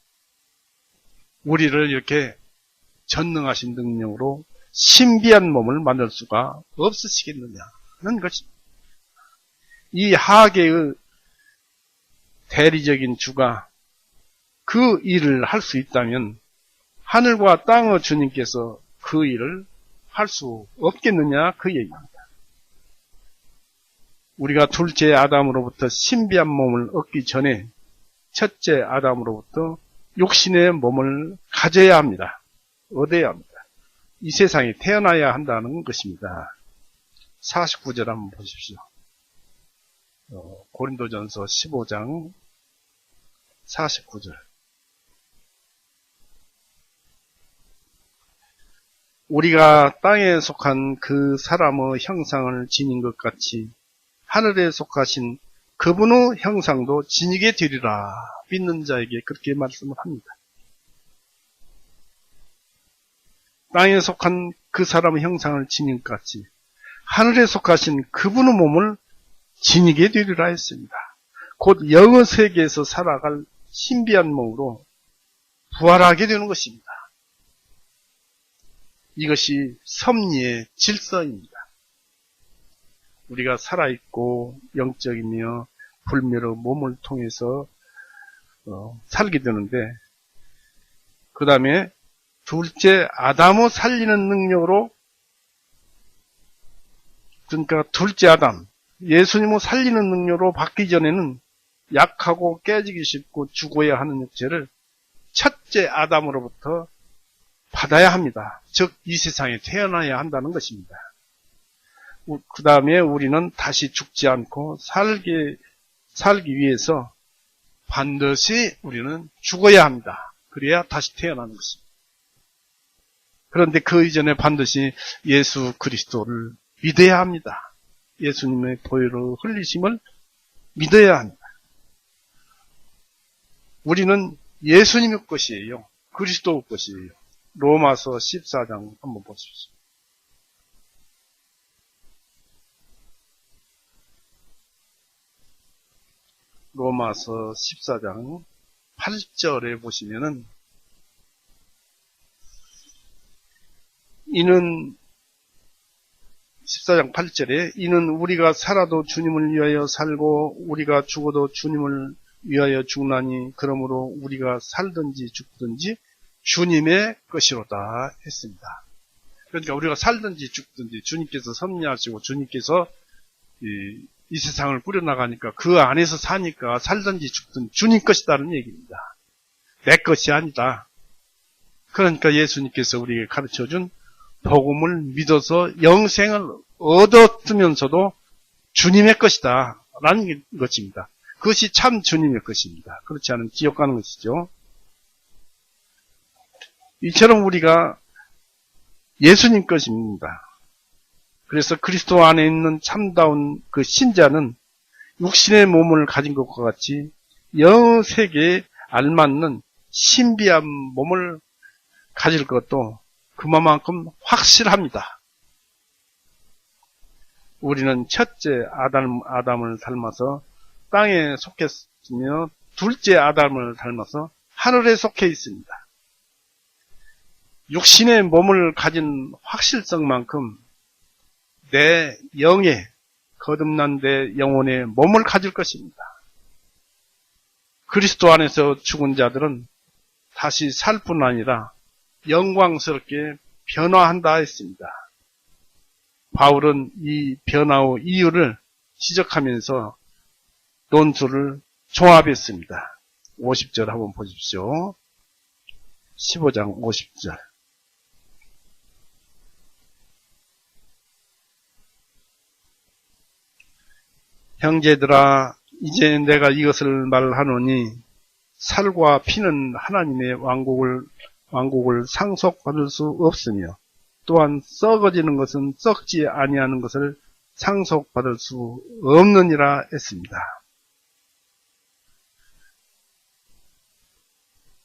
우리를 이렇게 전능하신 능력으로 신비한 몸을 만들 수가 없으시겠느냐는 것입니다. 이 하계의 대리적인 주가 그 일을 할 수 있다면 하늘과 땅의 주님께서 그 일을 할 수 없겠느냐 그 얘기입니다. 우리가 둘째 아담으로부터 신비한 몸을 얻기 전에 첫째 아담으로부터 육신의 몸을 가져야 합니다. 얻어야 합니다. 이 세상에 태어나야 한다는 것입니다. 49절 한번 보십시오. 고린도전서 15장 49절. 우리가 땅에 속한 그 사람의 형상을 지닌 것 같이 하늘에 속하신 그분의 형상도 지니게 되리라. 믿는 자에게 그렇게 말씀을 합니다. 땅에 속한 그 사람의 형상을 지닌 것 같이 하늘에 속하신 그분의 몸을 지니게 되리라 했습니다. 곧 영의 세계에서 살아갈 신비한 몸으로 부활하게 되는 것입니다. 이것이 섭리의 질서입니다. 우리가 살아있고 영적이며 불멸의 몸을 통해서 살게 되는데 그 다음에 둘째 아담을 살리는 능력으로 그러니까 둘째 아담 예수님을 살리는 능력으로 받기 전에는 약하고 깨지기 쉽고 죽어야 하는 육체를 첫째 아담으로부터 받아야 합니다. 즉 이 세상에 태어나야 한다는 것입니다. 그 다음에 우리는 다시 죽지 않고 살기 위해서 반드시 우리는 죽어야 합니다. 그래야 다시 태어나는 것입니다. 그런데 그 이전에 반드시 예수 그리스도를 믿어야 합니다. 예수님의 보혈의 흘리심을 믿어야 합니다. 우리는 예수님의 것이에요. 그리스도의 것이에요. 로마서 14장 한번 보십시오. 로마서 14장 8절에 보시면은 이는 14장 8절에 이는 우리가 살아도 주님을 위하여 살고 우리가 죽어도 주님을 위하여 죽나니 그러므로 우리가 살든지 죽든지 주님의 것이로다 했습니다. 그러니까 우리가 살든지 죽든지 주님께서 섭리하시고 주님께서 이 세상을 꾸려나가니까 그 안에서 사니까 살든지 죽든지 주님 것이다는 얘기입니다. 내 것이 아니다. 그러니까 예수님께서 우리에게 가르쳐준 복음을 믿어서 영생을 얻었으면서도 주님의 것이다 라는 것입니다. 그것이 참 주님의 것입니다. 그렇지 않으면 지옥 가는 것이죠. 이처럼 우리가 예수님 것입니다. 그래서 그리스도 안에 있는 참다운 그 신자는 육신의 몸을 가진 것과 같이 영 세계에 알맞는 신비한 몸을 가질 것도 그만큼 확실합니다. 우리는 첫째 아담을 닮아서 땅에 속했으며 둘째 아담을 닮아서 하늘에 속해 있습니다. 육신의 몸을 가진 확실성만큼 내 영의 거듭난 내 영혼의 몸을 가질 것입니다. 그리스도 안에서 죽은 자들은 다시 살 뿐 아니라 영광스럽게 변화한다 했습니다. 바울은 이 변화의 이유를 지적하면서 논술을 종합했습니다. 50절 한번 보십시오. 15장 50절. 형제들아, 이제 내가 이것을 말하노니 살과 피는 하나님의 왕국을 상속받을 수 없으며 또한 썩어지는 것은 썩지 아니하는 것을 상속받을 수 없느니라 했습니다.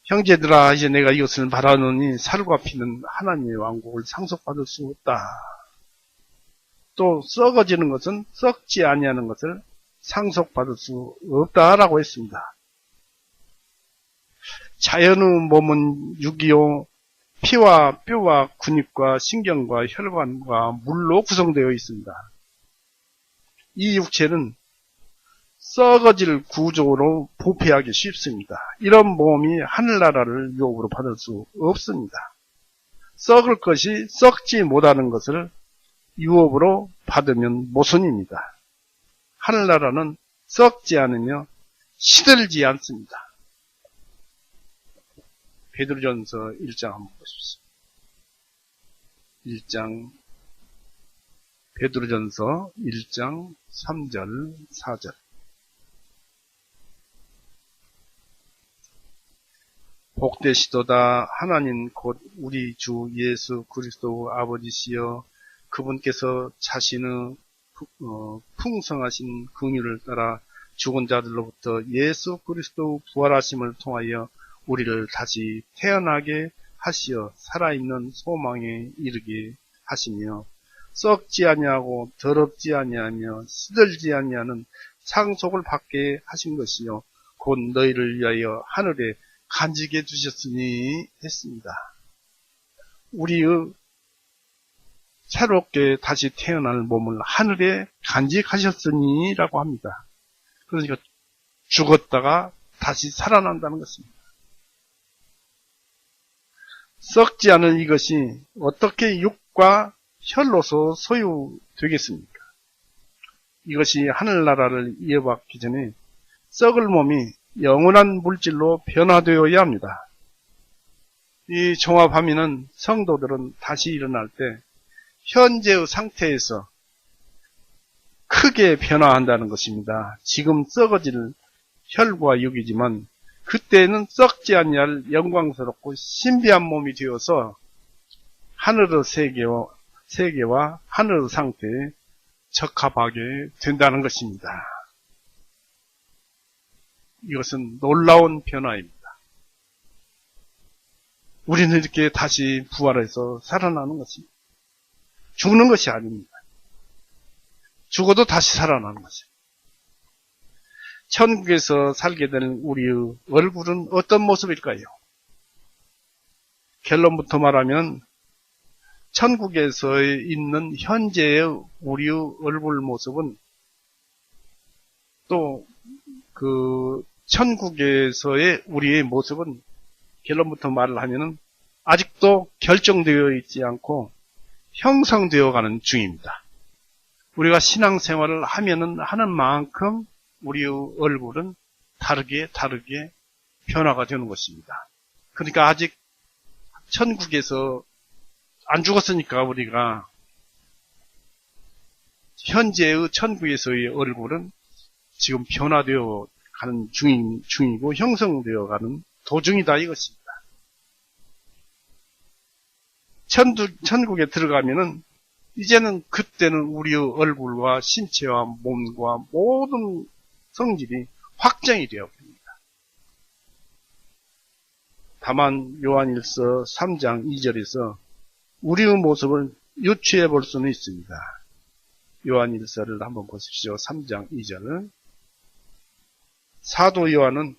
형제들아, 이제 내가 이것을 말하노니 살과 피는 하나님의 왕국을 상속받을 수 없다. 또 썩어지는 것은 썩지 아니하는 것을 상속받을 수 없다라고 했습니다. 자연의 몸은 육이요 피와 뼈와 근육과 신경과 혈관과 물로 구성되어 있습니다. 이 육체는 썩어질 구조로 부패하기 쉽습니다. 이런 몸이 하늘나라를 유업으로 받을 수 없습니다. 썩을 것이 썩지 못하는 것을 유업으로 받으면 모순입니다. 하늘나라는 썩지 않으며 시들지 않습니다. 베드로전서 1장 한번 보십시오. 1장 베드로전서 1장 3절 4절. 복되시도다 하나님 곧 우리 주 예수 그리스도 아버지시여 그분께서 자신의 풍성하신 긍휼을 따라 죽은 자들로부터 예수 그리스도 부활하심을 통하여 우리를 다시 태어나게 하시어 살아있는 소망에 이르게 하시며 썩지 아니하고 더럽지 아니하며 시들지 아니하는 상속을 받게 하신 것이요 곧 너희를 위하여 하늘에 간직해 두셨으니 했습니다. 우리의 새롭게 다시 태어날 몸을 하늘에 간직하셨으니 라고 합니다. 그러니까 죽었다가 다시 살아난다는 것입니다. 썩지 않은 이것이 어떻게 육과 혈로서 소유되겠습니까? 이것이 하늘나라를 이어받기 전에 썩을 몸이 영원한 물질로 변화되어야 합니다. 이 종합하면은 성도들은 다시 일어날 때 현재의 상태에서 크게 변화한다는 것입니다. 지금 썩어질 혈과 육이지만 그때는 썩지 아니할 영광스럽고 신비한 몸이 되어서 하늘의 세계와 하늘의 상태에 적합하게 된다는 것입니다. 이것은 놀라운 변화입니다. 우리는 이렇게 다시 부활해서 살아나는 것입니다. 죽는 것이 아닙니다. 죽어도 다시 살아나는 것입니다. 천국에서 살게 되는 우리의 얼굴은 어떤 모습일까요? 결론부터 말하면 천국에서 있는 현재의 우리의 얼굴 모습은 또 그 천국에서의 우리의 모습은 결론부터 말을 하면은 아직도 결정되어 있지 않고 형성되어 가는 중입니다. 우리가 신앙생활을 하면은 하는 만큼 우리의 얼굴은 다르게 변화가 되는 것입니다. 그러니까 아직 천국에서 안 죽었으니까 우리가 현재의 천국에서의 얼굴은 지금 변화되어 가는 중이고 형성되어 가는 도중이다 이것입니다. 천국에 들어가면은 이제는 그때는 우리의 얼굴과 신체와 몸과 모든 성질이 확정이 되어 버립니다. 다만 요한일서 3장 2절에서 우리의 모습을 유추해 볼 수는 있습니다. 요한일서를 한번 보십시오. 3장 2절. 사도 요한은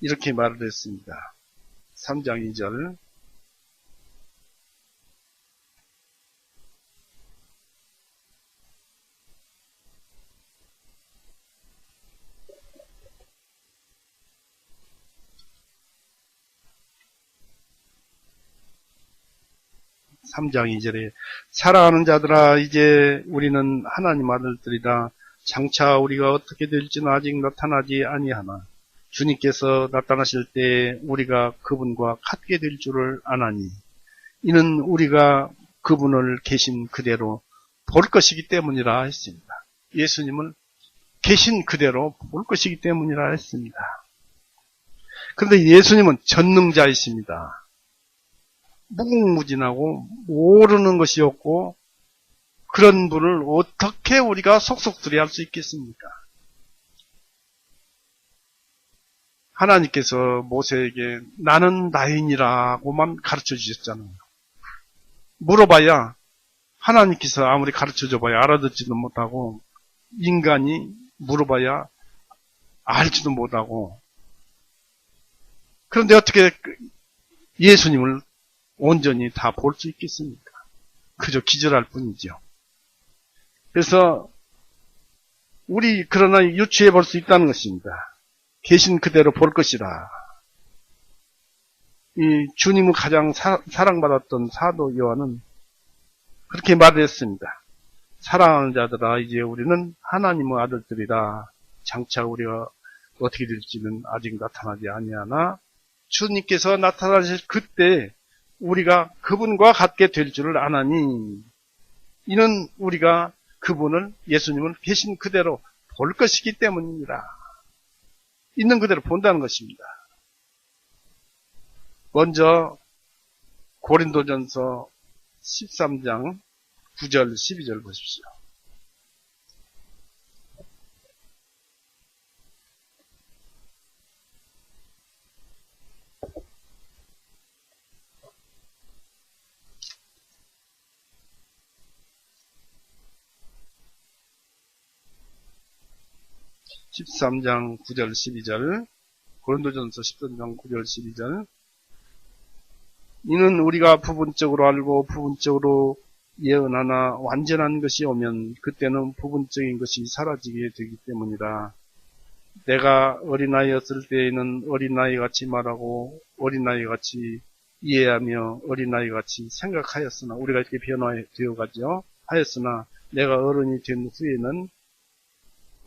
이렇게 말을 했습니다. 3장 2절. (3장 2절에) 사랑하는 자들아, 이제 우리는 하나님 아들들이라. 장차 우리가 어떻게 될지는 아직 나타나지 아니하나 주님께서 나타나실 때 우리가 그분과 같게 될 줄을 아나니, 이는 우리가 그분을 계신 그대로 볼 것이기 때문이라 했습니다. 예수님을 계신 그대로 볼 것이기 때문이라 했습니다. 그런데 예수님은 전능자이십니다. 무궁무진하고 모르는 것이 없고, 그런 분을 어떻게 우리가 속속들이 할 수 있겠습니까? 하나님께서 모세에게 나는 나인이라고만 가르쳐 주셨잖아요. 물어봐야, 하나님께서 아무리 가르쳐 줘봐야 알아듣지도 못하고, 인간이 물어봐야 알지도 못하고, 그런데 어떻게 예수님을 온전히 다 볼 수 있겠습니까? 그저 기절할 뿐이죠. 그래서 그러나 유추해 볼 수 있다는 것입니다. 계신 그대로 볼 것이라. 이 주님을 가장 사랑받았던 사도 요한은 그렇게 말을 했습니다. 사랑하는 자들아, 이제 우리는 하나님의 아들들이라. 장차 우리가 어떻게 될지는 아직 나타나지 아니하나 주님께서 나타나실 그때 우리가 그분과 같게 될 줄을 아나니, 이는 우리가 그분을, 예수님을 계신 그대로 볼 것이기 때문이라. 있는 그대로 본다는 것입니다. 먼저 고린도전서 13장 9절 12절 보십시오. (13장 9절 12절) 고린도전서 13장 9절 12절. 이는 우리가 부분적으로 알고 부분적으로 예언하나 완전한 것이 오면 그때는 부분적인 것이 사라지게 되기 때문이라. 내가 어린아이였을 때에는 어린아이같이 말하고 어린아이같이 이해하며 어린아이같이 생각하였으나, 우리가 이렇게 변화되어 가죠. 하였으나 내가 어른이 된 후에는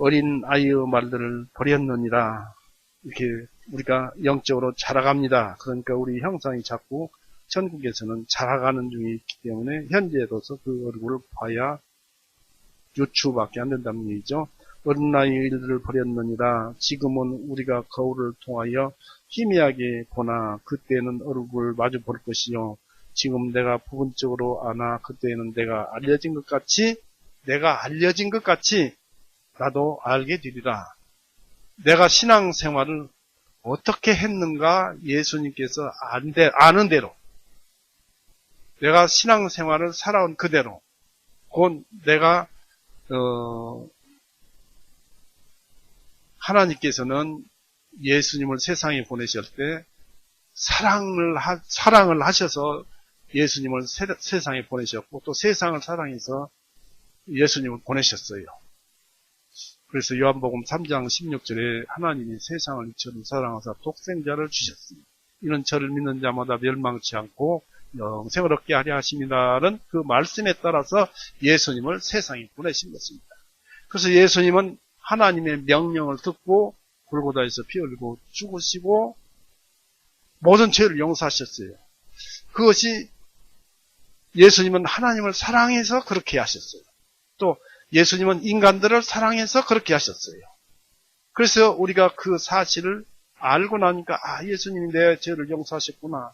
어린 아이의 말들을 버렸느니라. 이렇게 우리가 영적으로 자라갑니다. 그러니까 우리 형상이 자꾸 천국에서는 자라가는 중에 있기 때문에 현재로서 그 얼굴을 봐야 유추밖에 안 된다는 얘기죠. 어린 아이의 일들을 버렸느니라. 지금은 우리가 거울을 통하여 희미하게 보나 그때는 얼굴을 마주 볼 것이요. 지금 내가 부분적으로 아나 그때는 내가 알려진 것 같이 나도 알게 되리라. 내가 신앙생활을 어떻게 했는가 예수님께서 아는 대로, 내가 신앙생활을 살아온 그대로, 곧 내가 하나님께서는 예수님을 세상에 보내실 때 사랑을 하셔서 예수님을 세상에 보내셨고, 또 세상을 사랑해서 예수님을 보내셨어요. 그래서 요한복음 3장 16절에 하나님이 세상을 이처럼 사랑하사 독생자를 주셨습니다. 이는 저를 믿는 자마다 멸망치 않고 영생을 얻게 하려 하심이라는 그 말씀에 따라서 예수님을 세상에 보내신 것입니다. 그래서 예수님은 하나님의 명령을 듣고 골고다에서 피 흘리고 죽으시고 모든 죄를 용서하셨어요. 그것이 예수님은 하나님을 사랑해서 그렇게 하셨어요. 또 예수님은 인간들을 사랑해서 그렇게 하셨어요. 그래서 우리가 그 사실을 알고 나니까 예수님이 내 죄를 용서하셨구나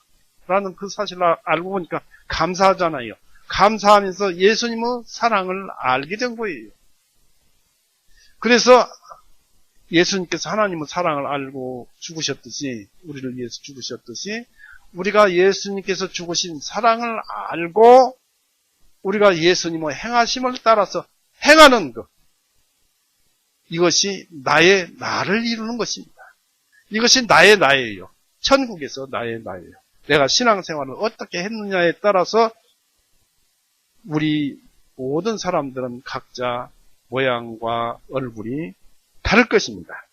라는 그 사실을 알고 보니까 감사하잖아요. 감사하면서 예수님의 사랑을 알게 된 거예요. 그래서 예수님께서 하나님은 사랑을 알고 죽으셨듯이, 우리를 위해서 죽으셨듯이, 우리가 예수님께서 죽으신 사랑을 알고 우리가 예수님의 행하심을 따라서 행하는 것, 이것이 나를 이루는 것입니다. 이것이 나예요. 천국에서 나예요. 내가 신앙생활을 어떻게 했느냐에 따라서 우리 모든 사람들은 각자 모양과 얼굴이 다를 것입니다.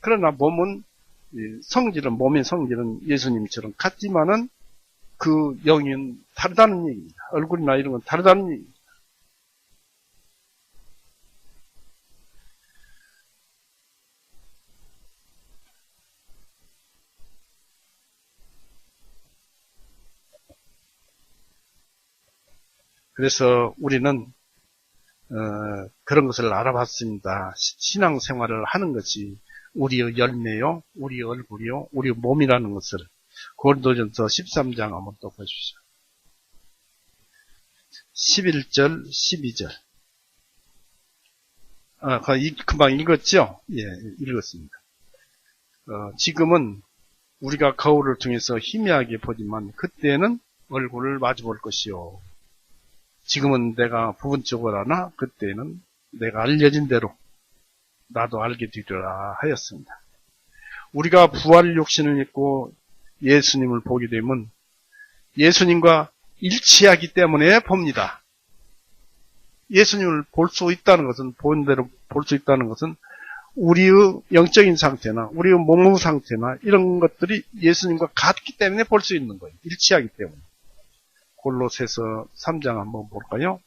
그러나 몸의 성질은 예수님처럼 같지만은 그 영은 다르다는 얘기입니다. 얼굴이나 이런 건 다르다는 얘기입니다. 그래서 우리는 그런 것을 알아봤습니다. 신앙생활을 하는 것이 우리의 열매요, 우리의 얼굴이요, 우리의 몸이라는 것을. 고린도전서 13장 한번 또 보십시오. 11절, 12절. 금방 읽었죠? 예, 읽었습니다. 지금은 우리가 거울을 통해서 희미하게 보지만 그때는 얼굴을 마주 볼 것이요. 지금은 내가 부분적으로 하나 그때는 내가 알려진 대로 나도 알게 되리라 하였습니다. 우리가 부활 욕신을 입고 예수님을 보게 되면 예수님과 일치하기 때문에 봅니다. 예수님을 볼 수 있다는 것은, 보는 대로 볼 수 있다는 것은 우리의 영적인 상태나 우리의 몸의 상태나 이런 것들이 예수님과 같기 때문에 볼 수 있는 거예요. 일치하기 때문에. 골로새서 3장 한번 볼까요?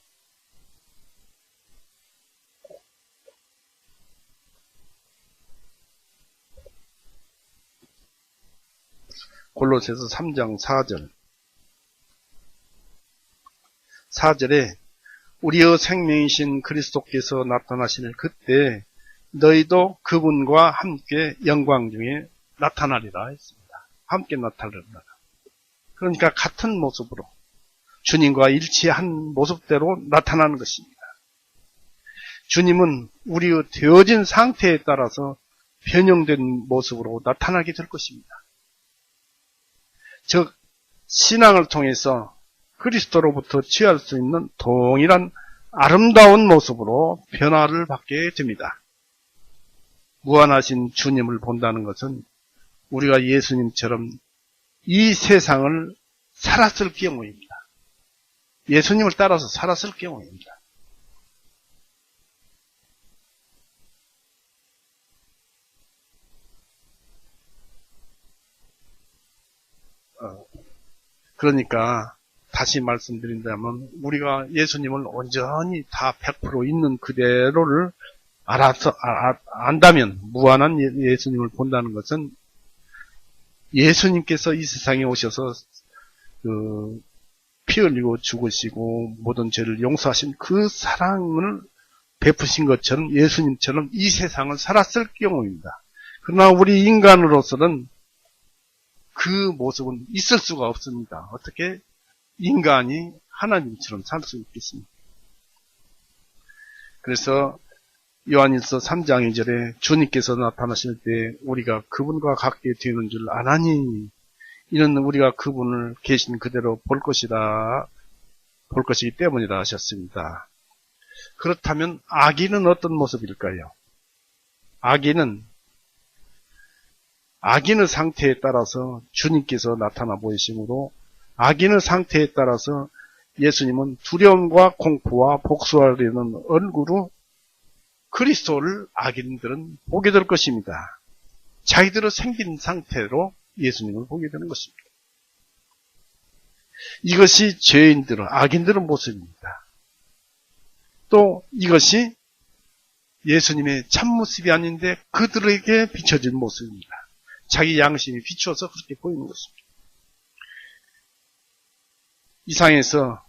골로새서 3장 4절. 4절에 우리의 생명이신 그리스도께서 나타나실 그때 너희도 그분과 함께 영광 중에 나타나리라 했습니다. 함께 나타나리라. 그러니까 같은 모습으로 주님과 일치한 모습대로 나타나는 것입니다. 주님은 우리의 되어진 상태에 따라서 변형된 모습으로 나타나게 될 것입니다. 즉 신앙을 통해서 그리스도로부터 취할 수 있는 동일한 아름다운 모습으로 변화를 받게 됩니다. 무한하신 주님을 본다는 것은 우리가 예수님처럼 이 세상을 살았을 경우입니다. 예수님을 따라서 살았을 경우입니다. 그러니까 다시 말씀드린다면 우리가 예수님을 온전히 다 100% 있는 그대로를 안다면, 무한한 예수님을 본다는 것은 예수님께서 이 세상에 오셔서 피 흘리고 죽으시고 모든 죄를 용서하신 그 사랑을 베푸신 것처럼 예수님처럼 이 세상을 살았을 경우입니다. 그러나 우리 인간으로서는 그 모습은 있을 수가 없습니다. 어떻게 인간이 하나님처럼 살 수 있겠습니까? 그래서 요한일서 3장 2절에 주님께서 나타나실 때 우리가 그분과 같게 되는 줄 아나니 이는 우리가 그분을 계신 그대로 볼 것이기 때문이다 하셨습니다. 그렇다면 악인은 어떤 모습일까요? 악인의 상태에 따라서 주님께서 나타나 보이심으로 악인의 상태에 따라서 예수님은 두려움과 공포와 복수하려는 얼굴로 그리스도를 악인들은 보게 될 것입니다. 자기들의 생긴 상태로 예수님을 보게 되는 것입니다. 이것이 죄인들은, 악인들의 모습입니다. 또 이것이 예수님의 참모습이 아닌데 그들에게 비춰진 모습입니다. 자기 양심이 비추어서 그렇게 보이는 것입니다. 이상에서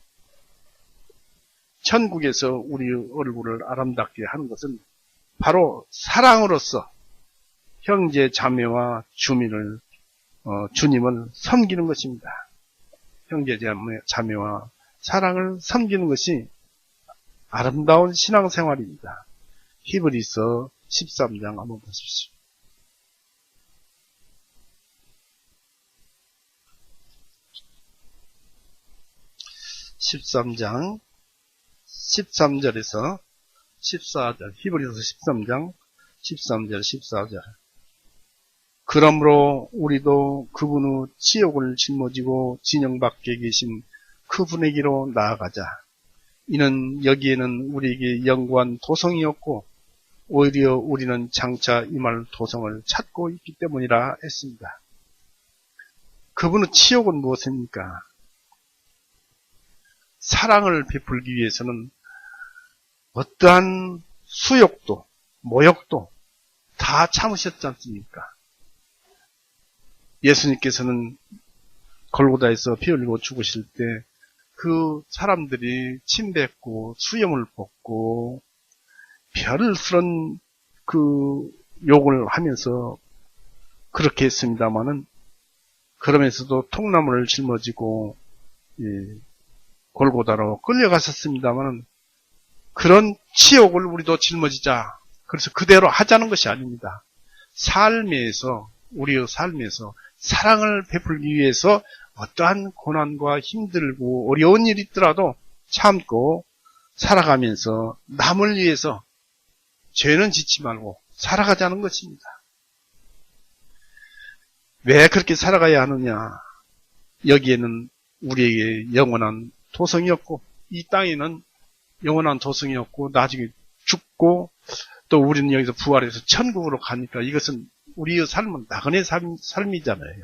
천국에서 우리의 얼굴을 아름답게 하는 것은 바로 사랑으로서 형제 자매와 주님을 섬기는 것입니다. 형제 자매와 사랑을 섬기는 것이 아름다운 신앙생활입니다. 히브리서 13장 한번 보십시오. 13장 13절에서 14절, 히브리서 13장 13절 14절. 그러므로 우리도 그분의 지옥을 짊어지고 진영 밖에 계신 그분에게로 나아가자. 이는 여기에는 우리에게 영구한 도성이 없고 오히려 우리는 장차 임할 도성을 찾고 있기 때문이라 했습니다. 그분의 치욕은 무엇입니까? 사랑을 베풀기 위해서는 어떠한 수욕도 모욕도 다 참으셨지 않습니까? 예수님께서는 골고다에서 피 흘리고 죽으실 때 그 사람들이 침 뱉고 수염을 벗고 별스런 그 욕을 하면서 그렇게 했습니다마는, 그러면서도 통나무를 짊어지고 골고다로 끌려갔었습니다마는 그런 치욕을 우리도 짊어지자, 그래서 그대로 하자는 것이 아닙니다. 삶에서, 우리의 삶에서 사랑을 베풀기 위해서 어떠한 고난과 힘들고 어려운 일이 있더라도 참고 살아가면서 남을 위해서 죄는 짓지 말고 살아가자는 것입니다. 왜 그렇게 살아가야 하느냐? 여기에는 우리에게 영원한 도성이 없고, 이 땅에는 영원한 도성이 없고, 나중에 죽고 또 우리는 여기서 부활해서 천국으로 가니까 이것은 우리의 삶은 나그네 삶이잖아요.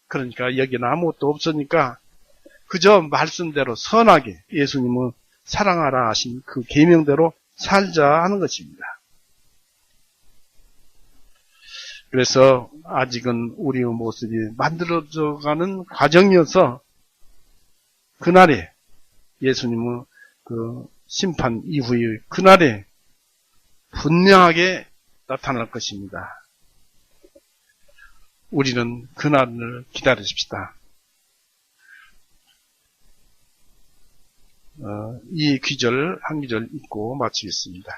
그러니까 여기는 아무것도 없으니까 그저 말씀대로 선하게 예수님은 사랑하라 하신 그 계명대로 살자 하는 것입니다. 그래서 아직은 우리의 모습이 만들어져가는 과정이어서 그날에 예수님은 그 심판 이후의 그날에 분명하게 나타날 것입니다. 우리는 그날을 기다리십시다. 이 귀절 한 귀절 읽고 마치겠습니다.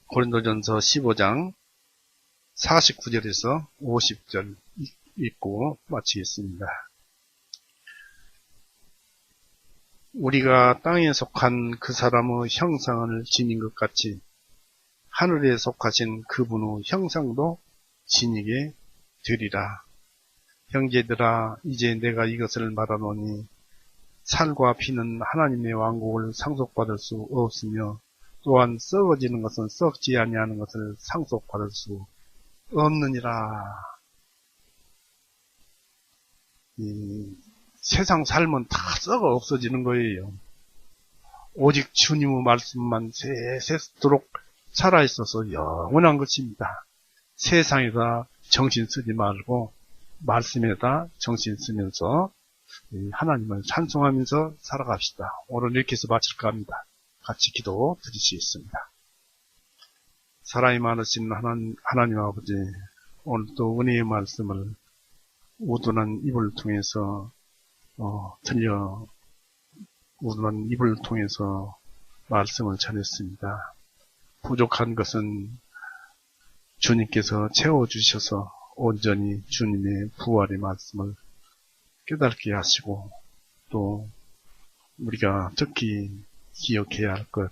고린도전서 15장 49절에서 50절 읽고 마치겠습니다. 우리가 땅에 속한 그 사람의 형상을 지닌 것 같이 하늘에 속하신 그분의 형상도 지니게 되리라. 형제들아, 이제 내가 이것을 말하노니 살과 피는 하나님의 왕국을 상속받을 수 없으며 또한 썩어지는 것은 썩지 아니하는 것을 상속받을 수 없느니라. 세상 삶은 다 썩어 없어지는 거예요. 오직 주님의 말씀만 세세토록 살아있어서 영원한 것입니다. 세상에다 정신 쓰지 말고 말씀에다 정신 쓰면서 하나님을 찬송하면서 살아갑시다. 오늘 이렇게 해서 마칠까 합니다. 같이 기도 드리시겠습니다. 사랑이 많으신 하나님 아버지, 오늘도 은혜의 말씀을 우둔한 입을 통해서 우둔한 입을 통해서 말씀을 전했습니다. 부족한 것은 주님께서 채워주셔서 온전히 주님의 부활의 말씀을 깨닫게 하시고, 또 우리가 특히 기억해야 할 것,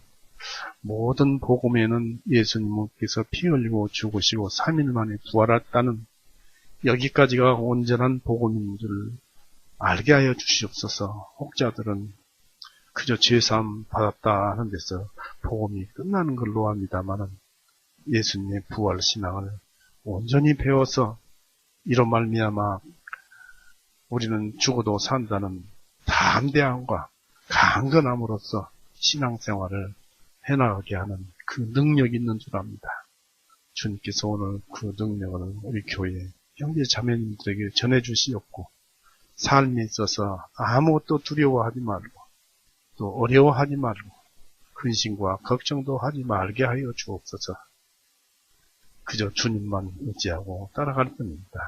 모든 복음에는 예수님께서 피 흘리고 죽으시고 3일 만에 부활했다는 여기까지가 온전한 복음인 줄 알게 하여 주시옵소서. 혹자들은 그저 죄사함 받았다 하는 데서 복음이 끝나는 걸로 합니다마는 예수님의 부활 신앙을 온전히 배워서 이로 말미암아 우리는 죽어도 산다는 담대함과 강건함으로써 신앙생활을 해나가게 하는 그 능력이 있는 줄 압니다. 주님께서 오늘 그 능력을 우리 교회 형제 자매님들에게 전해주시옵고, 삶에 있어서 아무것도 두려워하지 말고 또 어려워하지 말고 근심과 걱정도 하지 말게 하여 주옵소서. 그저 주님만 의지하고 따라갈 뿐입니다.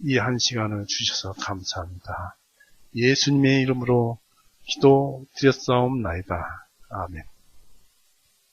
이 한 시간을 주셔서 감사합니다. 예수님의 이름으로 기도 드렸사옵나이다. 아멘.